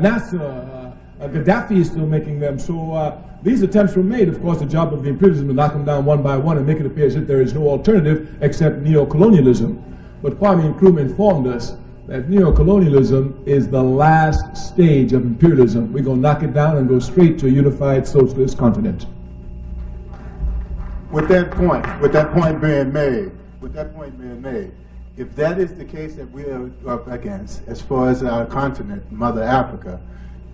Nasser, Gaddafi is still making them. So these attempts were made. Of course, the job of the imperialism to knock them down one by one and make it appear as if there is no alternative except neo-colonialism. But Kwame Nkrumah informed us that neo-colonialism is the last stage of imperialism. We're going to knock it down and go straight to a unified socialist continent. With that point being made, if that is the case that we are up against, as far as our continent, Mother Africa,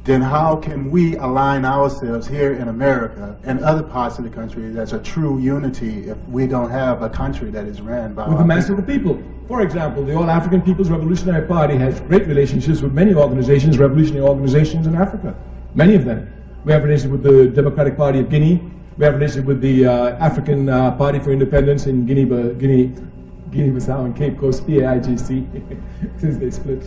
then how can we align ourselves here in America and other parts of the country as a true unity if we don't have a country that is ran by with the mass of the people? For example, the All African People's Revolutionary Party has great relationships with many organizations, revolutionary organizations in Africa. Many of them. We have relations with the Democratic Party of Guinea. We have relations with the African Party for Independence in Guinea, Guinea-Bissau and Cape Coast, PAIGC, since they split.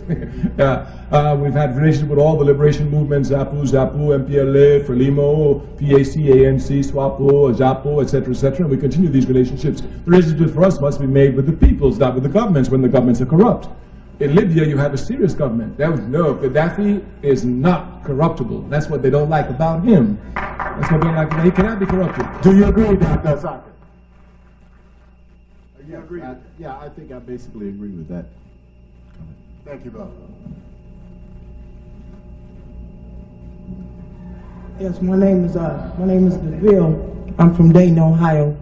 We've had relations with all the liberation movements, ZAPU, MPLA, Frelimo, PAC, ANC, SWAPO, ZAPO, etc., and we continue these relationships. The relationship for us must be made with the peoples, not with the governments, when the governments are corrupt. In Libya, you have a serious government. Gaddafi is not corruptible. That's what they don't like about him. That's what they don't like about him. He cannot be corrupted. Do you agree, Dr. Asante? You agree? Yeah, I think I basically agree with that. Thank you, both. Yes, my name is DeVille. I'm from Dayton, Ohio.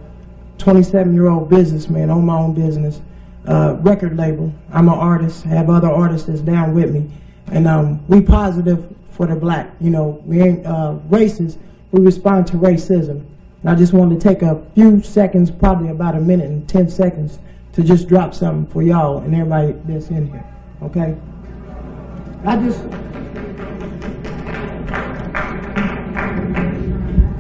27-year-old businessman, own my own business, record label. I'm an artist. I have other artists that's down with me, and we positive for the black. You know, we ain't racist. We respond to racism. And I just wanted to take a few seconds, probably about a minute and 10 seconds, to just drop something for y'all and everybody that's in here, okay?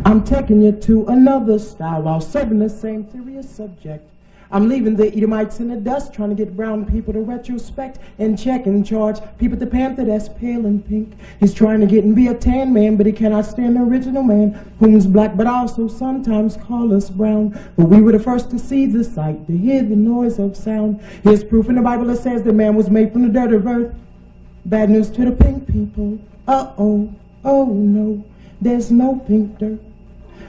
I'm taking you to another style while serving the same serious subject. I'm leaving the Edomites in the dust, trying to get brown people to retrospect and check and charge people the panther that's pale and pink. He's trying to get and be a tan man, but he cannot stand the original man, whom's black, but also sometimes call us brown. But we were the first to see the sight, to hear the noise of sound. Here's proof in the Bible that says that man was made from the dirt of earth. Bad news to the pink people. Uh-oh, oh no, there's no pink dirt.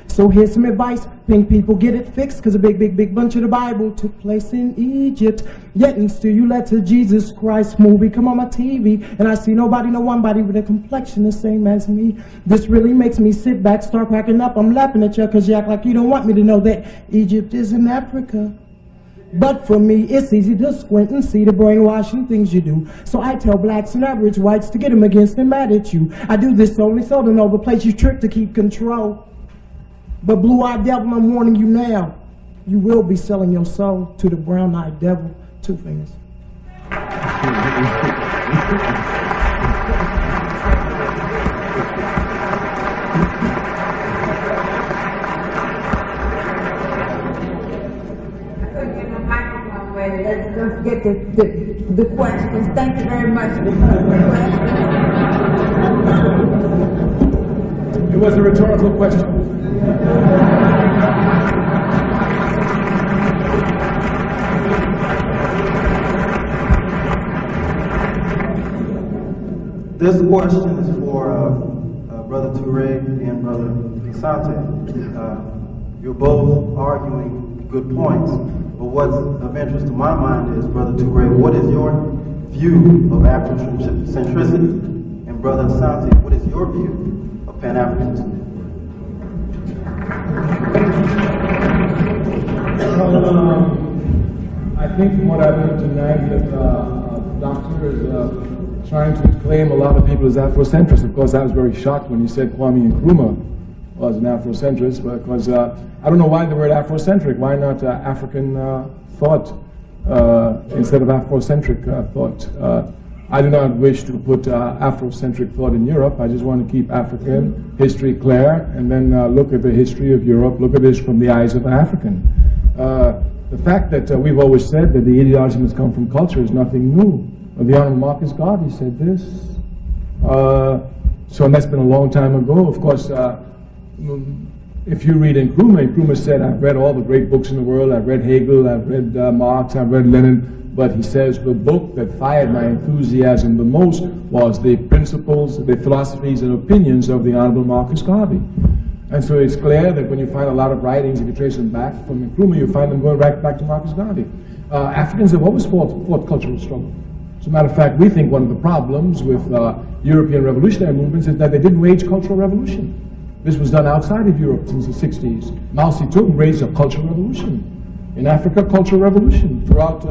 So here's some advice, pink people, get it fixed, because a big bunch of the Bible took place in Egypt. Yet and still you let the Jesus Christ movie come on my TV, and I see nobody, no one body with a complexion the same as me. This really makes me sit back, start cracking up. I'm laughing at you because you act like you don't want me to know that Egypt is in Africa. But for me, it's easy to squint and see the brainwashing things you do. So I tell blacks and average whites to get them against and mad at you. I do this only so to know the place you trick to keep control. But blue-eyed devil, I'm warning you now, you will be selling your soul to the brown-eyed devil. Two fingers. Let's don't forget the questions. Thank you very much for the questions. It was a rhetorical question. This question is for Brother Ture and Brother Asante. You're both arguing good points, but what's of interest to my mind is, Brother Ture, what is your view of Afrocentricity? And Brother Asante, what is your view of Pan-Africanism? I think from what I've heard tonight that the doctor is trying to claim a lot of people as Afrocentrists. Of course, I was very shocked when he said Kwame Nkrumah was an Afrocentrist, because I don't know why the word Afrocentric. Why not African thought instead of Afrocentric thought? I do not wish to put Afrocentric thought in Europe. I just want to keep African history clear, and then look at the history of Europe, look at this from the eyes of an African. The fact that we've always said that the ideology must come from culture is nothing new. The Honorable Marcus Garvey said this. And that's been a long time ago. Of course, if you read Nkrumah said, I've read all the great books in the world. I've read Hegel, I've read Marx, I've read Lenin. But he says the book that fired my enthusiasm the most was the principles, the philosophies and opinions of the Honorable Marcus Garvey. And so it's clear that when you find a lot of writings, if you trace them back from Nkrumah, you find them going right back to Marcus Garvey. Africans have always fought cultural struggle. As a matter of fact, we think one of the problems with European revolutionary movements is that they didn't wage cultural revolution. This was done outside of Europe since the 60s. Mao Zedong raised a cultural revolution. In Africa, cultural revolution. Throughout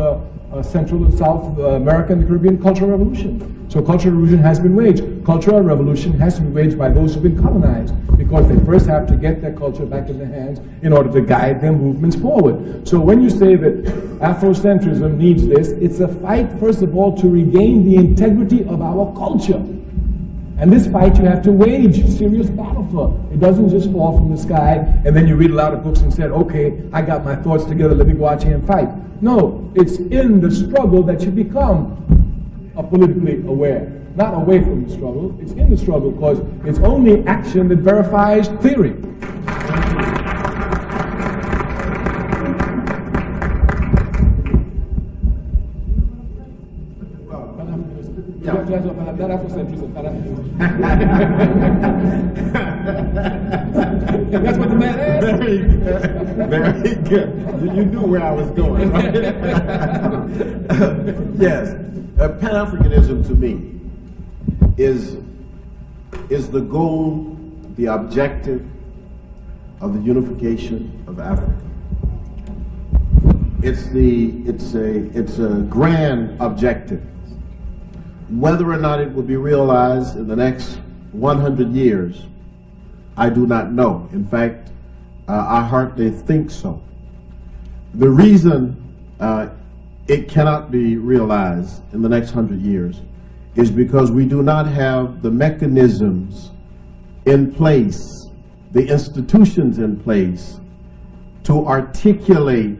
Central and South America and the Caribbean, cultural revolution. So cultural revolution has been waged. Cultural revolution has to be waged by those who've been colonized, because they first have to get their culture back in their hands in order to guide their movements forward. So when you say that Afrocentrism needs this, it's a fight, first of all, to regain the integrity of our culture. And this fight you have to wage serious battle for. It doesn't just fall from the sky and then you read a lot of books and said, okay, I got my thoughts together, let me go out here and fight. No, it's in the struggle that you become politically aware. Not away from the struggle, it's in the struggle, because it's only action that verifies theory. Not Afrocentrism, not Africanism. That's what the man asked. Very good. You knew where I was going, right? Yes. Pan-Africanism to me is the goal, the objective of the unification of Africa. It's a grand objective. Whether or not it will be realized in the next 100 years, I do not know. In fact, I hardly think so. The reason it cannot be realized in the next 100 years is because we do not have the mechanisms in place, the institutions in place, to articulate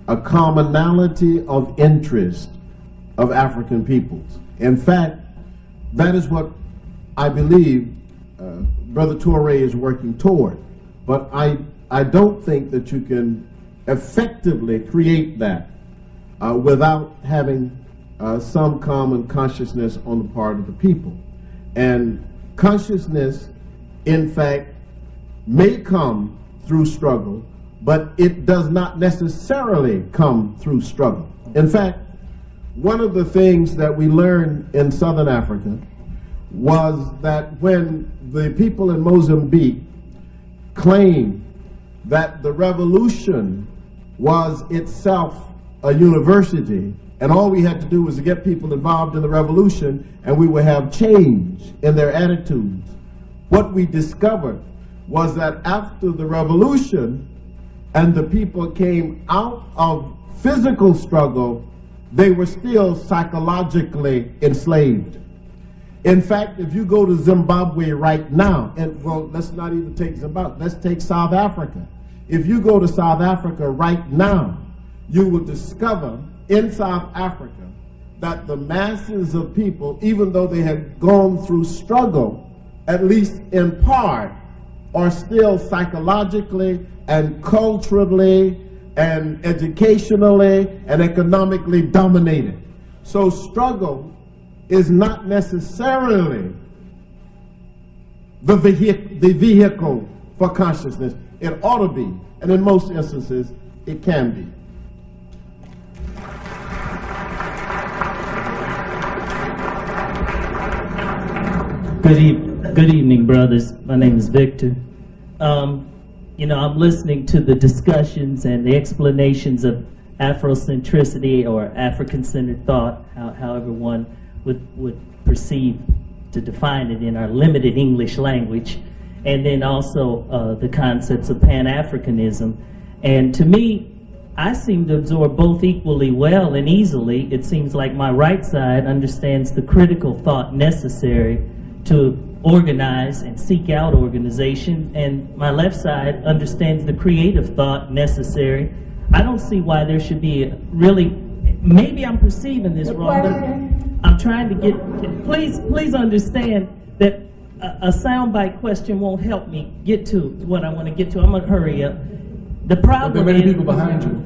a commonality of interest of African peoples. In fact, that is what I believe Brother Ture is working toward. But I don't think that you can effectively create that without having some common consciousness on the part of the people. And consciousness, in fact, may come through struggle, but it does not necessarily come through struggle. In fact, one of the things that we learned in Southern Africa was that when the people in Mozambique claimed that the revolution was itself a university, and all we had to do was to get people involved in the revolution and we would have change in their attitudes. What we discovered was that after the revolution and the people came out of physical struggle, they were still psychologically enslaved. In fact, if you go to Zimbabwe right now, and well, let's not even take Zimbabwe, let's take South Africa. If you go to South Africa right now, you will discover in South Africa that the masses of people, even though they had gone through struggle, at least in part, are still psychologically and culturally and educationally and economically dominated. So struggle is not necessarily the vehicle for consciousness. It ought to be, and in most instances, it can be. Good evening, brothers. My name is Victor. You know, I'm listening to the discussions and the explanations of Afrocentricity or African-centered thought, however one would perceive to define it in our limited English language, and then also the concepts of Pan-Africanism. And to me, I seem to absorb both equally well and easily. It seems like my right side understands the critical thought necessary to organize and seek out organization, and my left side understands the creative thought necessary. I don't see why there should be really, maybe I'm perceiving this wrong, but I'm trying to get, please understand that a soundbite question won't help me get to what I want to get to. I'm going to hurry up. The problem there are many people behind you.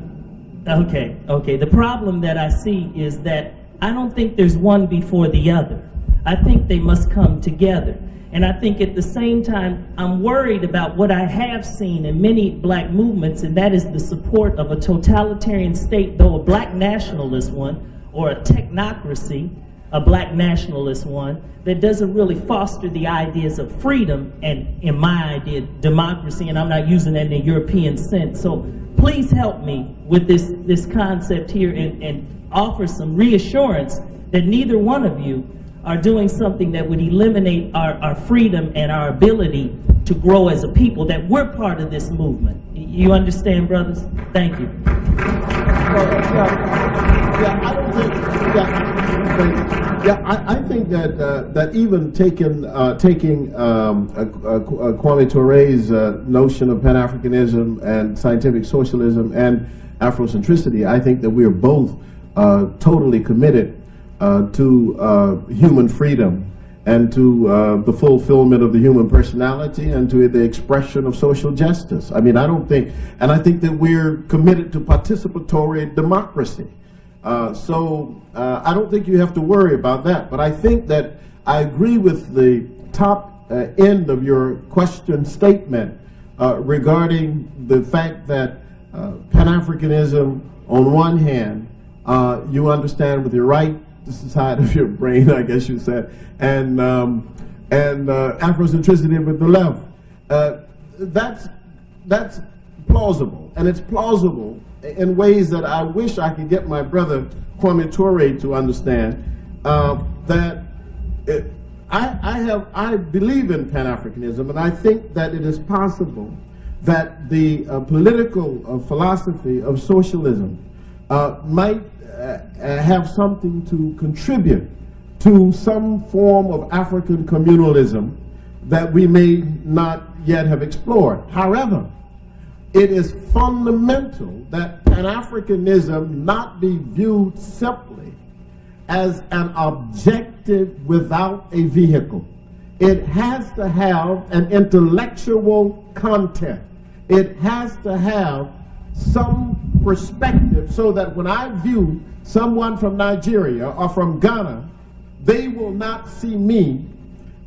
Okay. The problem that I see is that I don't think there's one before the other. I think they must come together. And I think at the same time, I'm worried about what I have seen in many black movements, and that is the support of a totalitarian state, though a black nationalist one, or a technocracy, a black nationalist one, that doesn't really foster the ideas of freedom and, in my idea, democracy, and I'm not using that in a European sense. So please help me with this concept here and offer some reassurance that neither one of you are doing something that would eliminate our freedom and our ability to grow as a people, that we're part of this movement. You understand, brothers? Thank you. Yeah, I don't think I think that that even taking Kwame Ture's notion of Pan-Africanism and scientific socialism and Afrocentricity, I think that we are both totally committed to human freedom and to the fulfillment of the human personality and to the expression of social justice. I mean, I think that we're committed to participatory democracy. So I don't think you have to worry about that. But I think that I agree with the top end of your question statement regarding the fact that Pan-Africanism, on one hand, you understand with your right side of your brain, I guess you said, and Afrocentricity with the left. That's plausible, and it's plausible in ways that I wish I could get my brother Kwame Ture to understand. That I believe in Pan-Africanism, and I think that it is possible that the political philosophy of socialism might have something to contribute to some form of African communalism that we may not yet have explored. However, it is fundamental that Pan-Africanism not be viewed simply as an objective without a vehicle. It has to have an intellectual content. It has to have some perspective so that when I view someone from Nigeria or from Ghana, they will not see me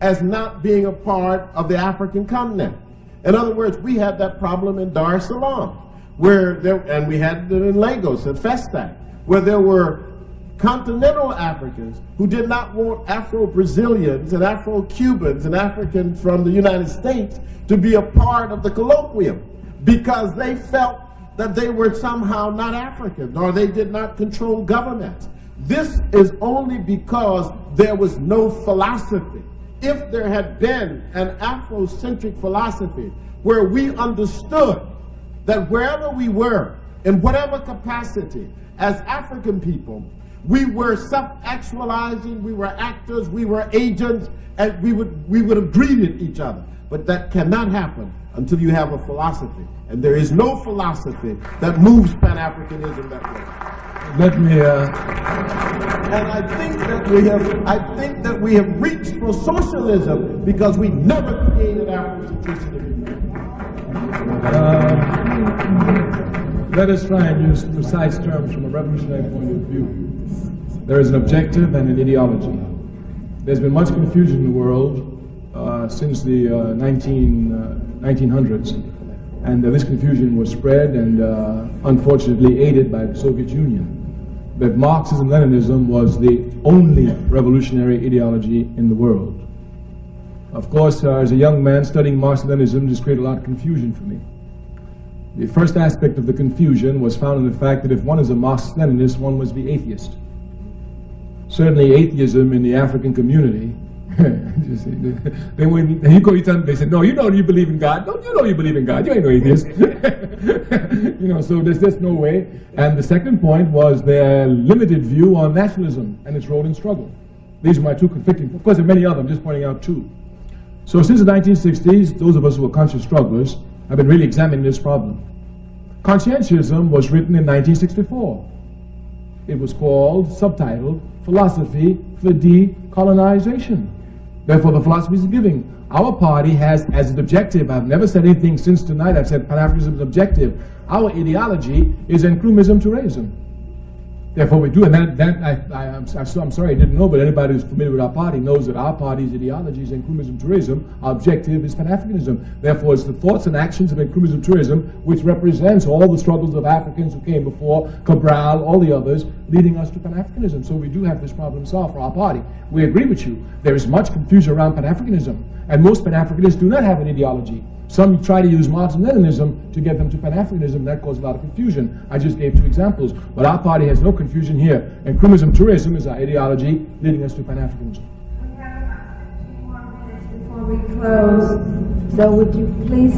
as not being a part of the African continent. In other words, we had that problem in Dar es Salaam, and we had it in Lagos at Festac, where there were continental Africans who did not want Afro-Brazilians and Afro-Cubans and Africans from the United States to be a part of the colloquium because they felt that they were somehow not African or they did not control government. This is only because there was no philosophy. If there had been an Afrocentric philosophy where we understood that wherever we were, in whatever capacity, as African people, we were self-actualizing, we were actors, we were agents, and we would have greeted each other. But that cannot happen until you have a philosophy. And there is no philosophy that moves Pan-Africanism that way. Let me, and I think that we have reached for socialism because we never created Afrocentricity. Let us try and use precise terms from a revolutionary point of view. There is an objective and an ideology. There's been much confusion in the world since the 1900s, and this confusion was spread and unfortunately aided by the Soviet Union. That Marxism-Leninism was the only revolutionary ideology in the world. Of course, as a young man studying Marxism-Leninism, this created a lot of confusion for me. The first aspect of the confusion was found in the fact that if one is a Marxist-Leninist, one must be atheist. Certainly atheism in the African community, they said, no, you know you believe in God. No, you know you believe in God. You ain't no atheist. So there's no way. And the second point was their limited view on nationalism and its role in struggle. These are my two conflicting, of course there are many others, I'm just pointing out two. So since the 1960s, those of us who are conscious strugglers have been really examining this problem. Conscientialism was written in 1964. It was called, subtitled, Philosophy for Decolonization. Therefore, the philosophy is giving. Our party has as an objective, I've never said anything since tonight, I've said Pan-Africanism is objective. Our ideology is Nkrumah-Tourism. Therefore, we do, and I'm sorry I didn't know, but anybody who's familiar with our party knows that our party's ideology is Nkrumah-Tourism. Our objective is Pan-Africanism. Therefore, it's the thoughts and actions of Nkrumah-Tourism which represents all the struggles of Africans who came before, Cabral, all the others, leading us to Pan-Africanism. So we do have this problem solved for our party. We agree with you. There is much confusion around Pan-Africanism, and most Pan-Africanists do not have an ideology. Some try to use Marxism-Leninism to get them to Pan-Africanism, and that caused a lot of confusion. I just gave two examples, but our party has no confusion here. And Nkrumah-Tourism is our ideology leading us to Pan-Africanism. We have about 2 more minutes before we close, so would you please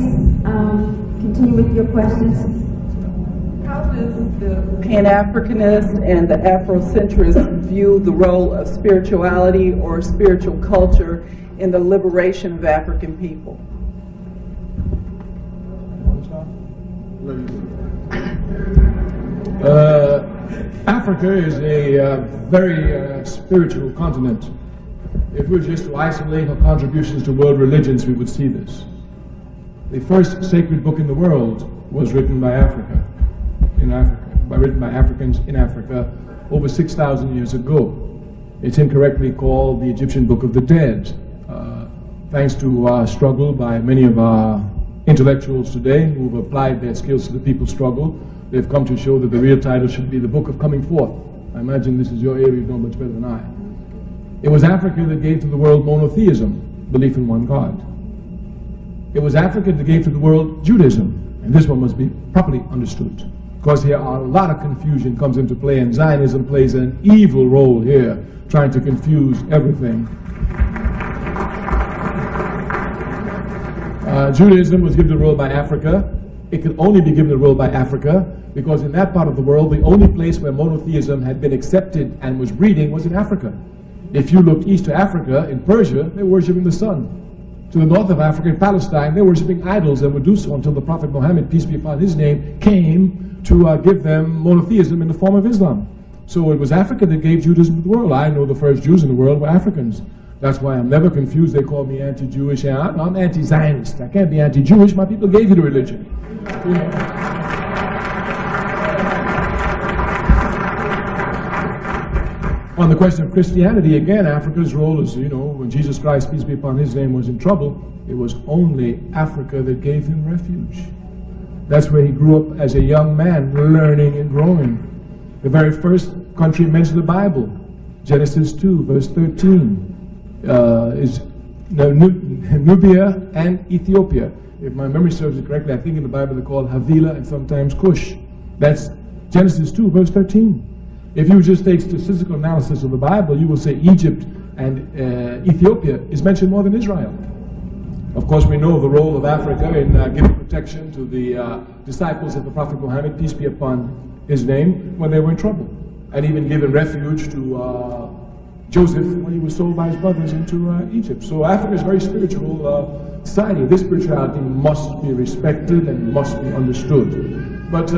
continue with your questions? How does the Pan-Africanist and the Afrocentrist view the role of spirituality or spiritual culture in the liberation of African people? Africa is a very spiritual continent. If we were just to isolate her contributions to world religions, we would see this. The first sacred book in the world was written by written by Africans in Africa over 6,000 years ago. It's incorrectly called the Egyptian Book of the Dead. Thanks to our struggle by many of our intellectuals today who have applied their skills to the people's struggle, they've come to show that the real title should be the Book of Coming Forth. I imagine this is your area, you know much better than I. It was Africa that gave to the world monotheism, belief in one God. It was Africa that gave to the world Judaism, and this one must be properly understood, because here a lot of confusion comes into play, and Zionism plays an evil role here, trying to confuse everything. Judaism was given the world by Africa. It could only be given the world by Africa because in that part of the world, the only place where monotheism had been accepted and was breeding was in Africa. If you looked east to Africa, in Persia, they were worshipping the sun. To the north of Africa, in Palestine, they were worshipping idols and would do so until the Prophet Muhammad, peace be upon his name, came to give them monotheism in the form of Islam. So it was Africa that gave Judaism to the world. I know the first Jews in the world were Africans. That's why I'm never confused. They call me anti-Jewish, and I'm anti-Zionist. I can't be anti-Jewish. My people gave you the religion. You know. On the question of Christianity, again, Africa's role is, you know, when Jesus Christ, peace be upon his name, was in trouble, it was only Africa that gave him refuge. That's where he grew up as a young man, learning and growing. The very first country mentioned in the Bible, Genesis 2, verse 13. Is Nubia and Ethiopia. If my memory serves it correctly, I think in the Bible they're called Havilah and sometimes Cush. That's Genesis 2, verse 13. If you just take statistical analysis of the Bible, you will say Egypt and Ethiopia is mentioned more than Israel. Of course, we know the role of Africa in giving protection to the disciples of the Prophet Muhammad, peace be upon his name, when they were in trouble, and even giving refuge to Joseph when he was sold by his brothers into Egypt. So Africa is a very spiritual society. This spirituality must be respected and must be understood. But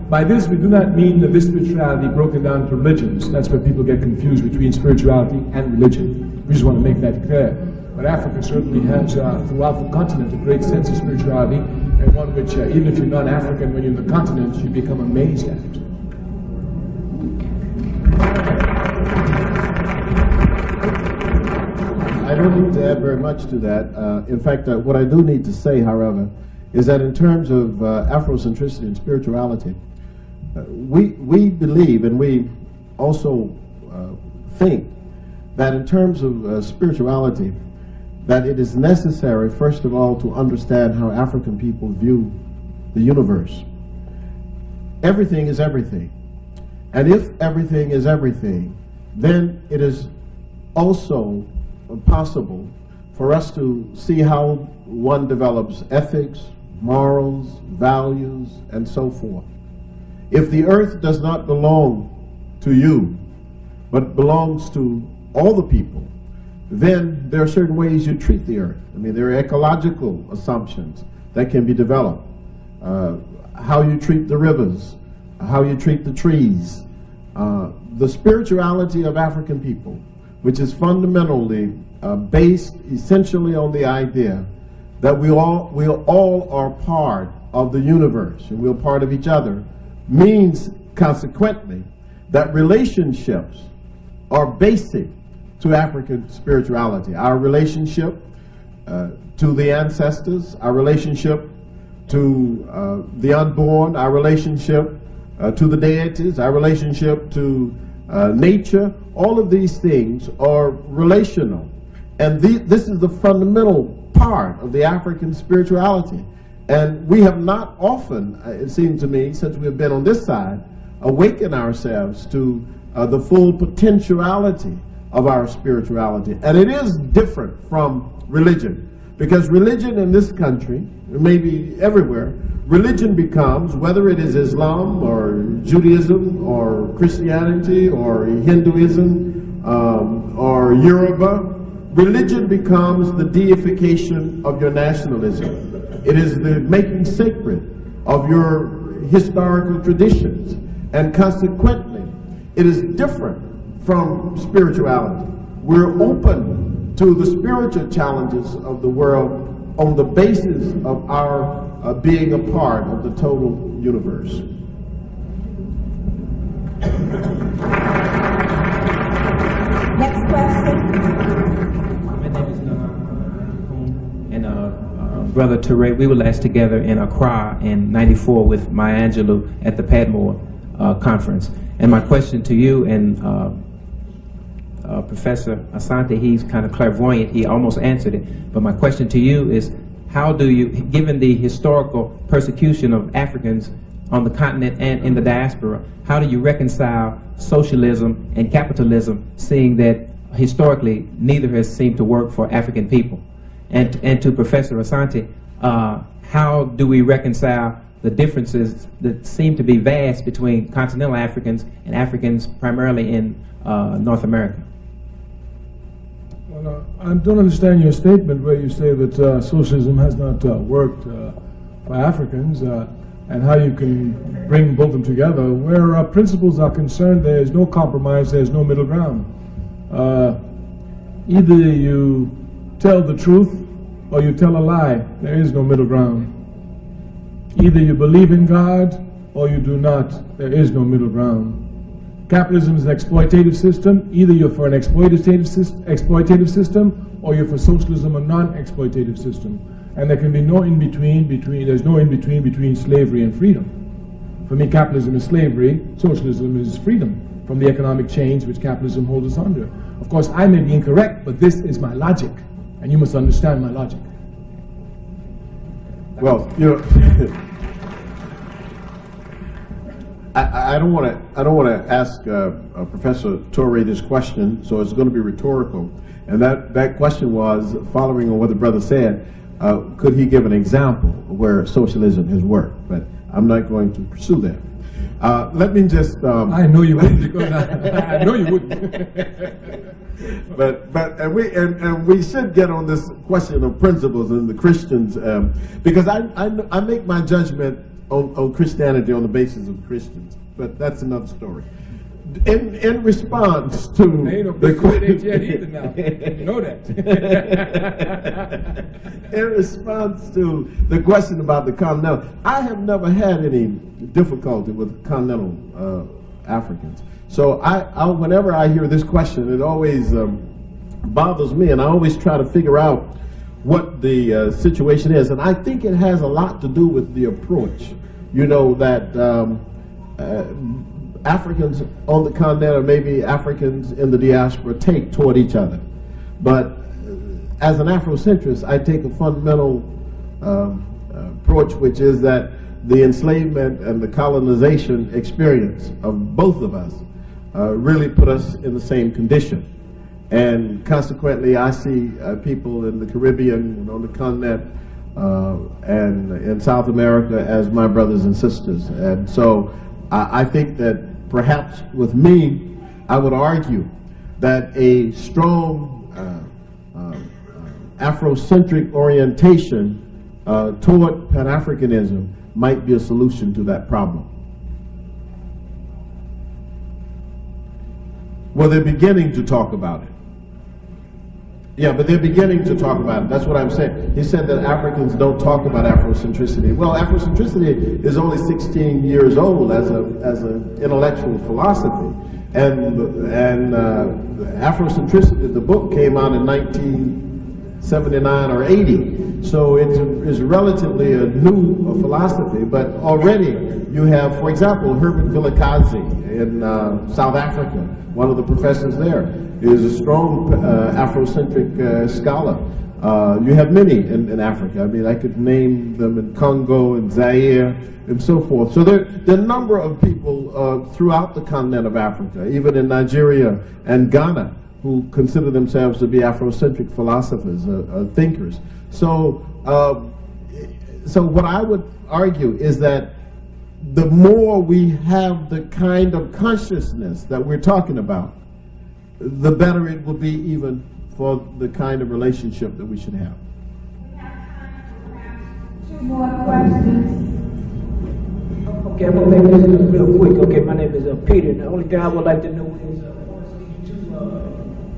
by this, we do not mean that this spirituality broken down into religions. That's where people get confused between spirituality and religion. We just want to make that clear. But Africa certainly has, throughout the continent, a great sense of spirituality, and one which, even if you're not African, when you're in the continent, you become amazed at it. I don't need to add very much to that. In fact, what I do need to say, however, is that in terms of Afrocentricity and spirituality, we believe and we also think that in terms of spirituality, that it is necessary, first of all, to understand how African people view the universe. Everything is everything. And if everything is everything, then it is also possible for us to see how one develops ethics, morals, values, and so forth. If the earth does not belong to you, but belongs to all the people, then there are certain ways you treat the earth. I mean, there are ecological assumptions that can be developed. How you treat the rivers, how you treat the trees. The spirituality of African people, which is fundamentally based essentially on the idea that we all are part of the universe and we're part of each other, means consequently that relationships are basic to African spirituality. Our relationship to the ancestors, our relationship to the unborn, our relationship to the deities, our relationship to nature, all of these things are relational. And this is the fundamental part of the African spirituality. And we have not often, it seems to me, since we have been on this side, awakened ourselves to the full potentiality of our spirituality. And it is different from religion. Because religion in this country, maybe everywhere, religion becomes, whether it is Islam or Judaism or Christianity or Hinduism or Yoruba, religion becomes the deification of your nationalism. It is the making sacred of your historical traditions. And consequently, it is different from spirituality. We're open to the spiritual challenges of the world on the basis of our being a part of the total universe. Next question. My name is Naman, and Brother Ture, we were last together in Accra in '94 with Maya Angelou at the Padmore conference. And my question to you and Professor Asante, he's kind of clairvoyant, he almost answered it, but my question to you is, how do you, given the historical persecution of Africans on the continent and in the diaspora, how do you reconcile socialism and capitalism, seeing that historically neither has seemed to work for African people? And to Professor Asante, how do we reconcile the differences that seem to be vast between continental Africans and Africans primarily in North America? Well, I don't understand your statement where you say that socialism has not worked for Africans and how you can bring both of them together. Where principles are concerned, there is no compromise, there is no middle ground. Either you tell the truth or you tell a lie. There is no middle ground. Either you believe in God or you do not. There is no middle ground. Capitalism is an exploitative system. Either you're for an exploitative system or you're for socialism, a non-exploitative system. And there can be no in-between there's no in-between between slavery and freedom. For me, capitalism is slavery, socialism is freedom from the economic chains which capitalism holds us under. Of course, I may be incorrect, but this is my logic, and you must understand my logic. Well, you know, I don't want to ask Professor Ture this question, so it's going to be rhetorical. And that question was, following on what the brother said, could he give an example where socialism has worked? But I'm not going to pursue that. Let me just... I know you wouldn't, because I know you wouldn't. But we should get on this question of principles and the Christians, because I make my judgment on Christianity on the basis of Christians, but that's another story. In response to the question, now. You know that. In response to the question about the continental, I have never had any difficulty with continental Africans. So whenever I hear this question, it always bothers me, and I always try to figure out what the situation is. And I think it has a lot to do with the approach, you know, that Africans on the continent, or maybe Africans in the diaspora, take toward each other. But as an Afrocentrist, I take a fundamental approach, which is that the enslavement and the colonization experience of both of us really put us in the same condition. And consequently, I see people in the Caribbean and on the continent and in South America as my brothers and sisters. And so I think that perhaps with me, I would argue that a strong Afrocentric orientation toward Pan-Africanism might be a solution to that problem. Well, they're beginning to talk about it. Yeah, but they're beginning to talk about it. That's what I'm saying. He said that Africans don't talk about Afrocentricity. Well, Afrocentricity is only 16 years old as an intellectual philosophy. And Afrocentricity, the book came out in 1979 or 80. So it's relatively a new philosophy, but already you have, for example, Herbert Vilakazi in South Africa. One of the professors there is a strong Afrocentric scholar. You have many in Africa. I mean, I could name them in Congo and Zaire and so forth. So there are a number of people throughout the continent of Africa, even in Nigeria and Ghana, who consider themselves to be Afrocentric philosophers, thinkers. So, so what I would argue is that the more we have the kind of consciousness that we're talking about, the better it will be even for the kind of relationship that we should have. Two more questions. Okay, I'm going to make this real quick. Okay, my name is Peter. The only thing I would like to know is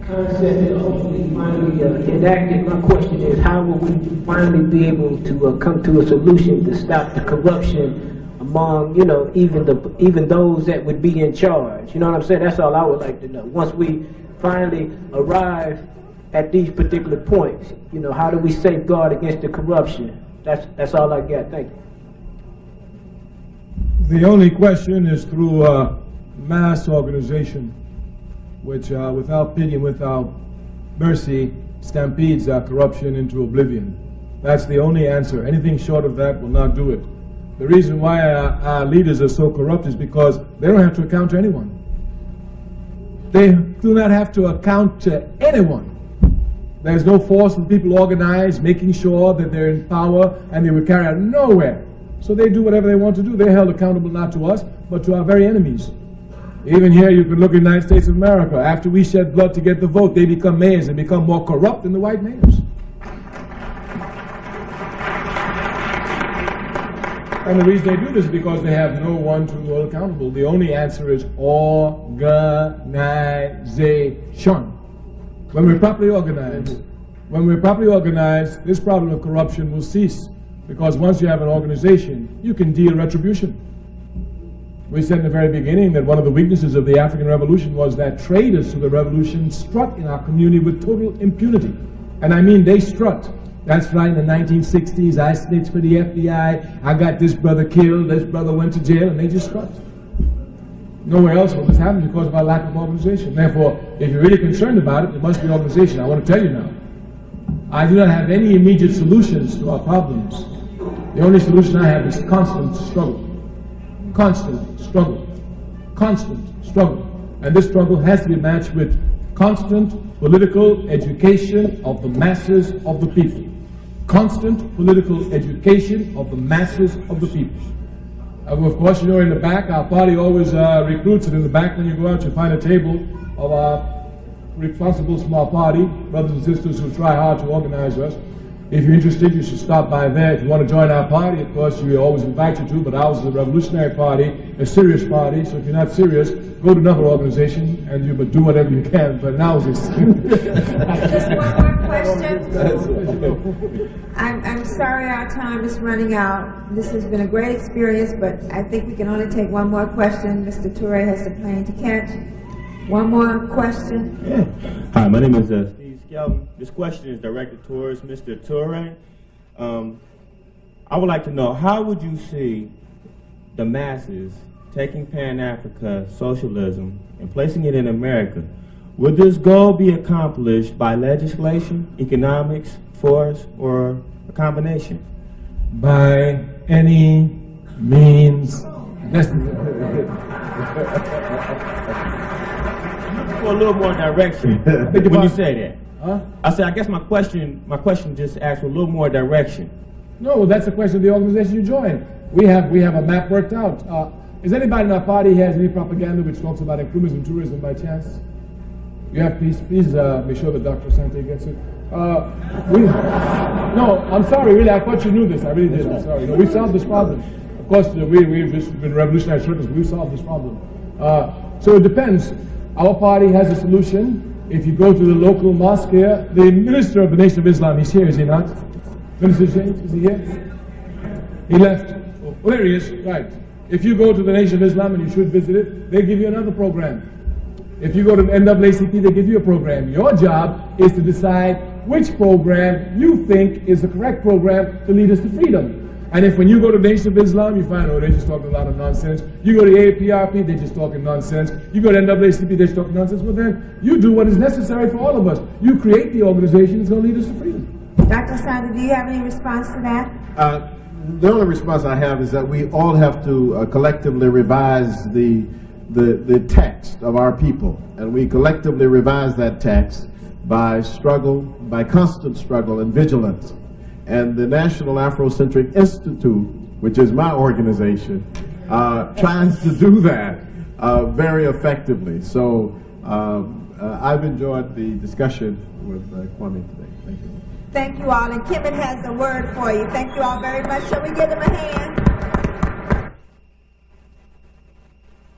concept that hopefully finally enacted. My question is, how will we finally be able to come to a solution to stop the corruption among, you know, even those that would be in charge? You know what I'm saying? That's all I would like to know. Once we finally arrive at these particular points, you know, how do we safeguard against the corruption? That's all I got. Thank you. The only question is through mass organization, which without pity and without mercy stampedes corruption into oblivion. That's the only answer. Anything short of that will not do it. The reason why our leaders are so corrupt is because they don't have to account to anyone. They do not have to account to anyone. There's no force of people organized, making sure that they're in power, and they will carry out nowhere. So they do whatever they want to do. They're held accountable not to us, but to our very enemies. Even here, you can look at the United States of America. After we shed blood to get the vote, they become mayors and become more corrupt than the white mayors. And the reason they do this is because they have no one to hold accountable. The only answer is organization. When we're properly organized, this problem of corruption will cease. Because once you have an organization, you can deal retribution. We said in the very beginning that one of the weaknesses of the African Revolution was that traitors to the revolution struck in our community with total impunity. And I mean, they struck. That's right, in the 1960s, I snitched for the FBI, I got this brother killed, this brother went to jail, and they just struck. Nowhere else will this happen because of our lack of organization. Therefore, if you're really concerned about it, there must be organization. I want to tell you now, I do not have any immediate solutions to our problems. The only solution I have is constant struggle. Constant struggle. Constant struggle. And this struggle has to be matched with constant political education of the masses of the people. Constant political education of the masses of the people. Of course, you know, in the back, our party always recruits, and in the back, when you go out, you find a table of our responsible small party, brothers and sisters who try hard to organize us. If you're interested, you should stop by there. If you want to join our party, of course, we always invite you to, but ours is a revolutionary party, a serious party, so if you're not serious, go to another organization and you do whatever you can, but now it's Just one more question. I'm sorry our time is running out. This has been a great experience, but I think we can only take one more question. Mr. Ture has a plane to catch. One more question. Yeah. Hi, my name is Steve Skelton. This question is directed towards Mr. Ture. I would like to know, how would you see the masses taking Pan-Africa socialism and placing it in America? Would this goal be accomplished by legislation, economics, force, or a combination? By any means necessary. For a little more direction when you say that. Huh? I said, I guess my question just asked for a little more direction. No, that's the question of the organization you join. We have a map worked out. Is anybody in our party has any propaganda which talks about inclusion and tourism by chance? You have, please make sure that Dr. Asante gets it. No, I'm sorry, really, I thought you knew this. I really did. I'm sorry. No, we solved this problem. Of course, we've just been revolutionary circles, but we solved this problem. So it depends. Our party has a solution. If you go to the local mosque here, the minister of the Nation of Islam, he's here, is he not? Minister James, is he here? He left. Oh, there he is, right. If you go to the Nation of Islam, and you should visit it, they give you another program. If you go to the NAACP, they give you a program. Your job is to decide which program you think is the correct program to lead us to freedom. And if when you go to the Nation of Islam, you find, oh, they're just talking a lot of nonsense. You go to AAPRP, they're just talking nonsense. You go to NAACP, they're just talking nonsense. Well, then, you do what is necessary for all of us. You create the organization that's going to lead us to freedom. Dr. Asante, do you have any response to that? The only response I have is that we all have to collectively revise the text of our people. And we collectively revise that text by struggle, by constant struggle and vigilance. And the National Afrocentric Institute, which is my organization, tries to do that very effectively. So I've enjoyed the discussion with Kwame today. Thank you. Thank you all. And Kemet has a word for you. Thank you all very much. Shall we give them a hand?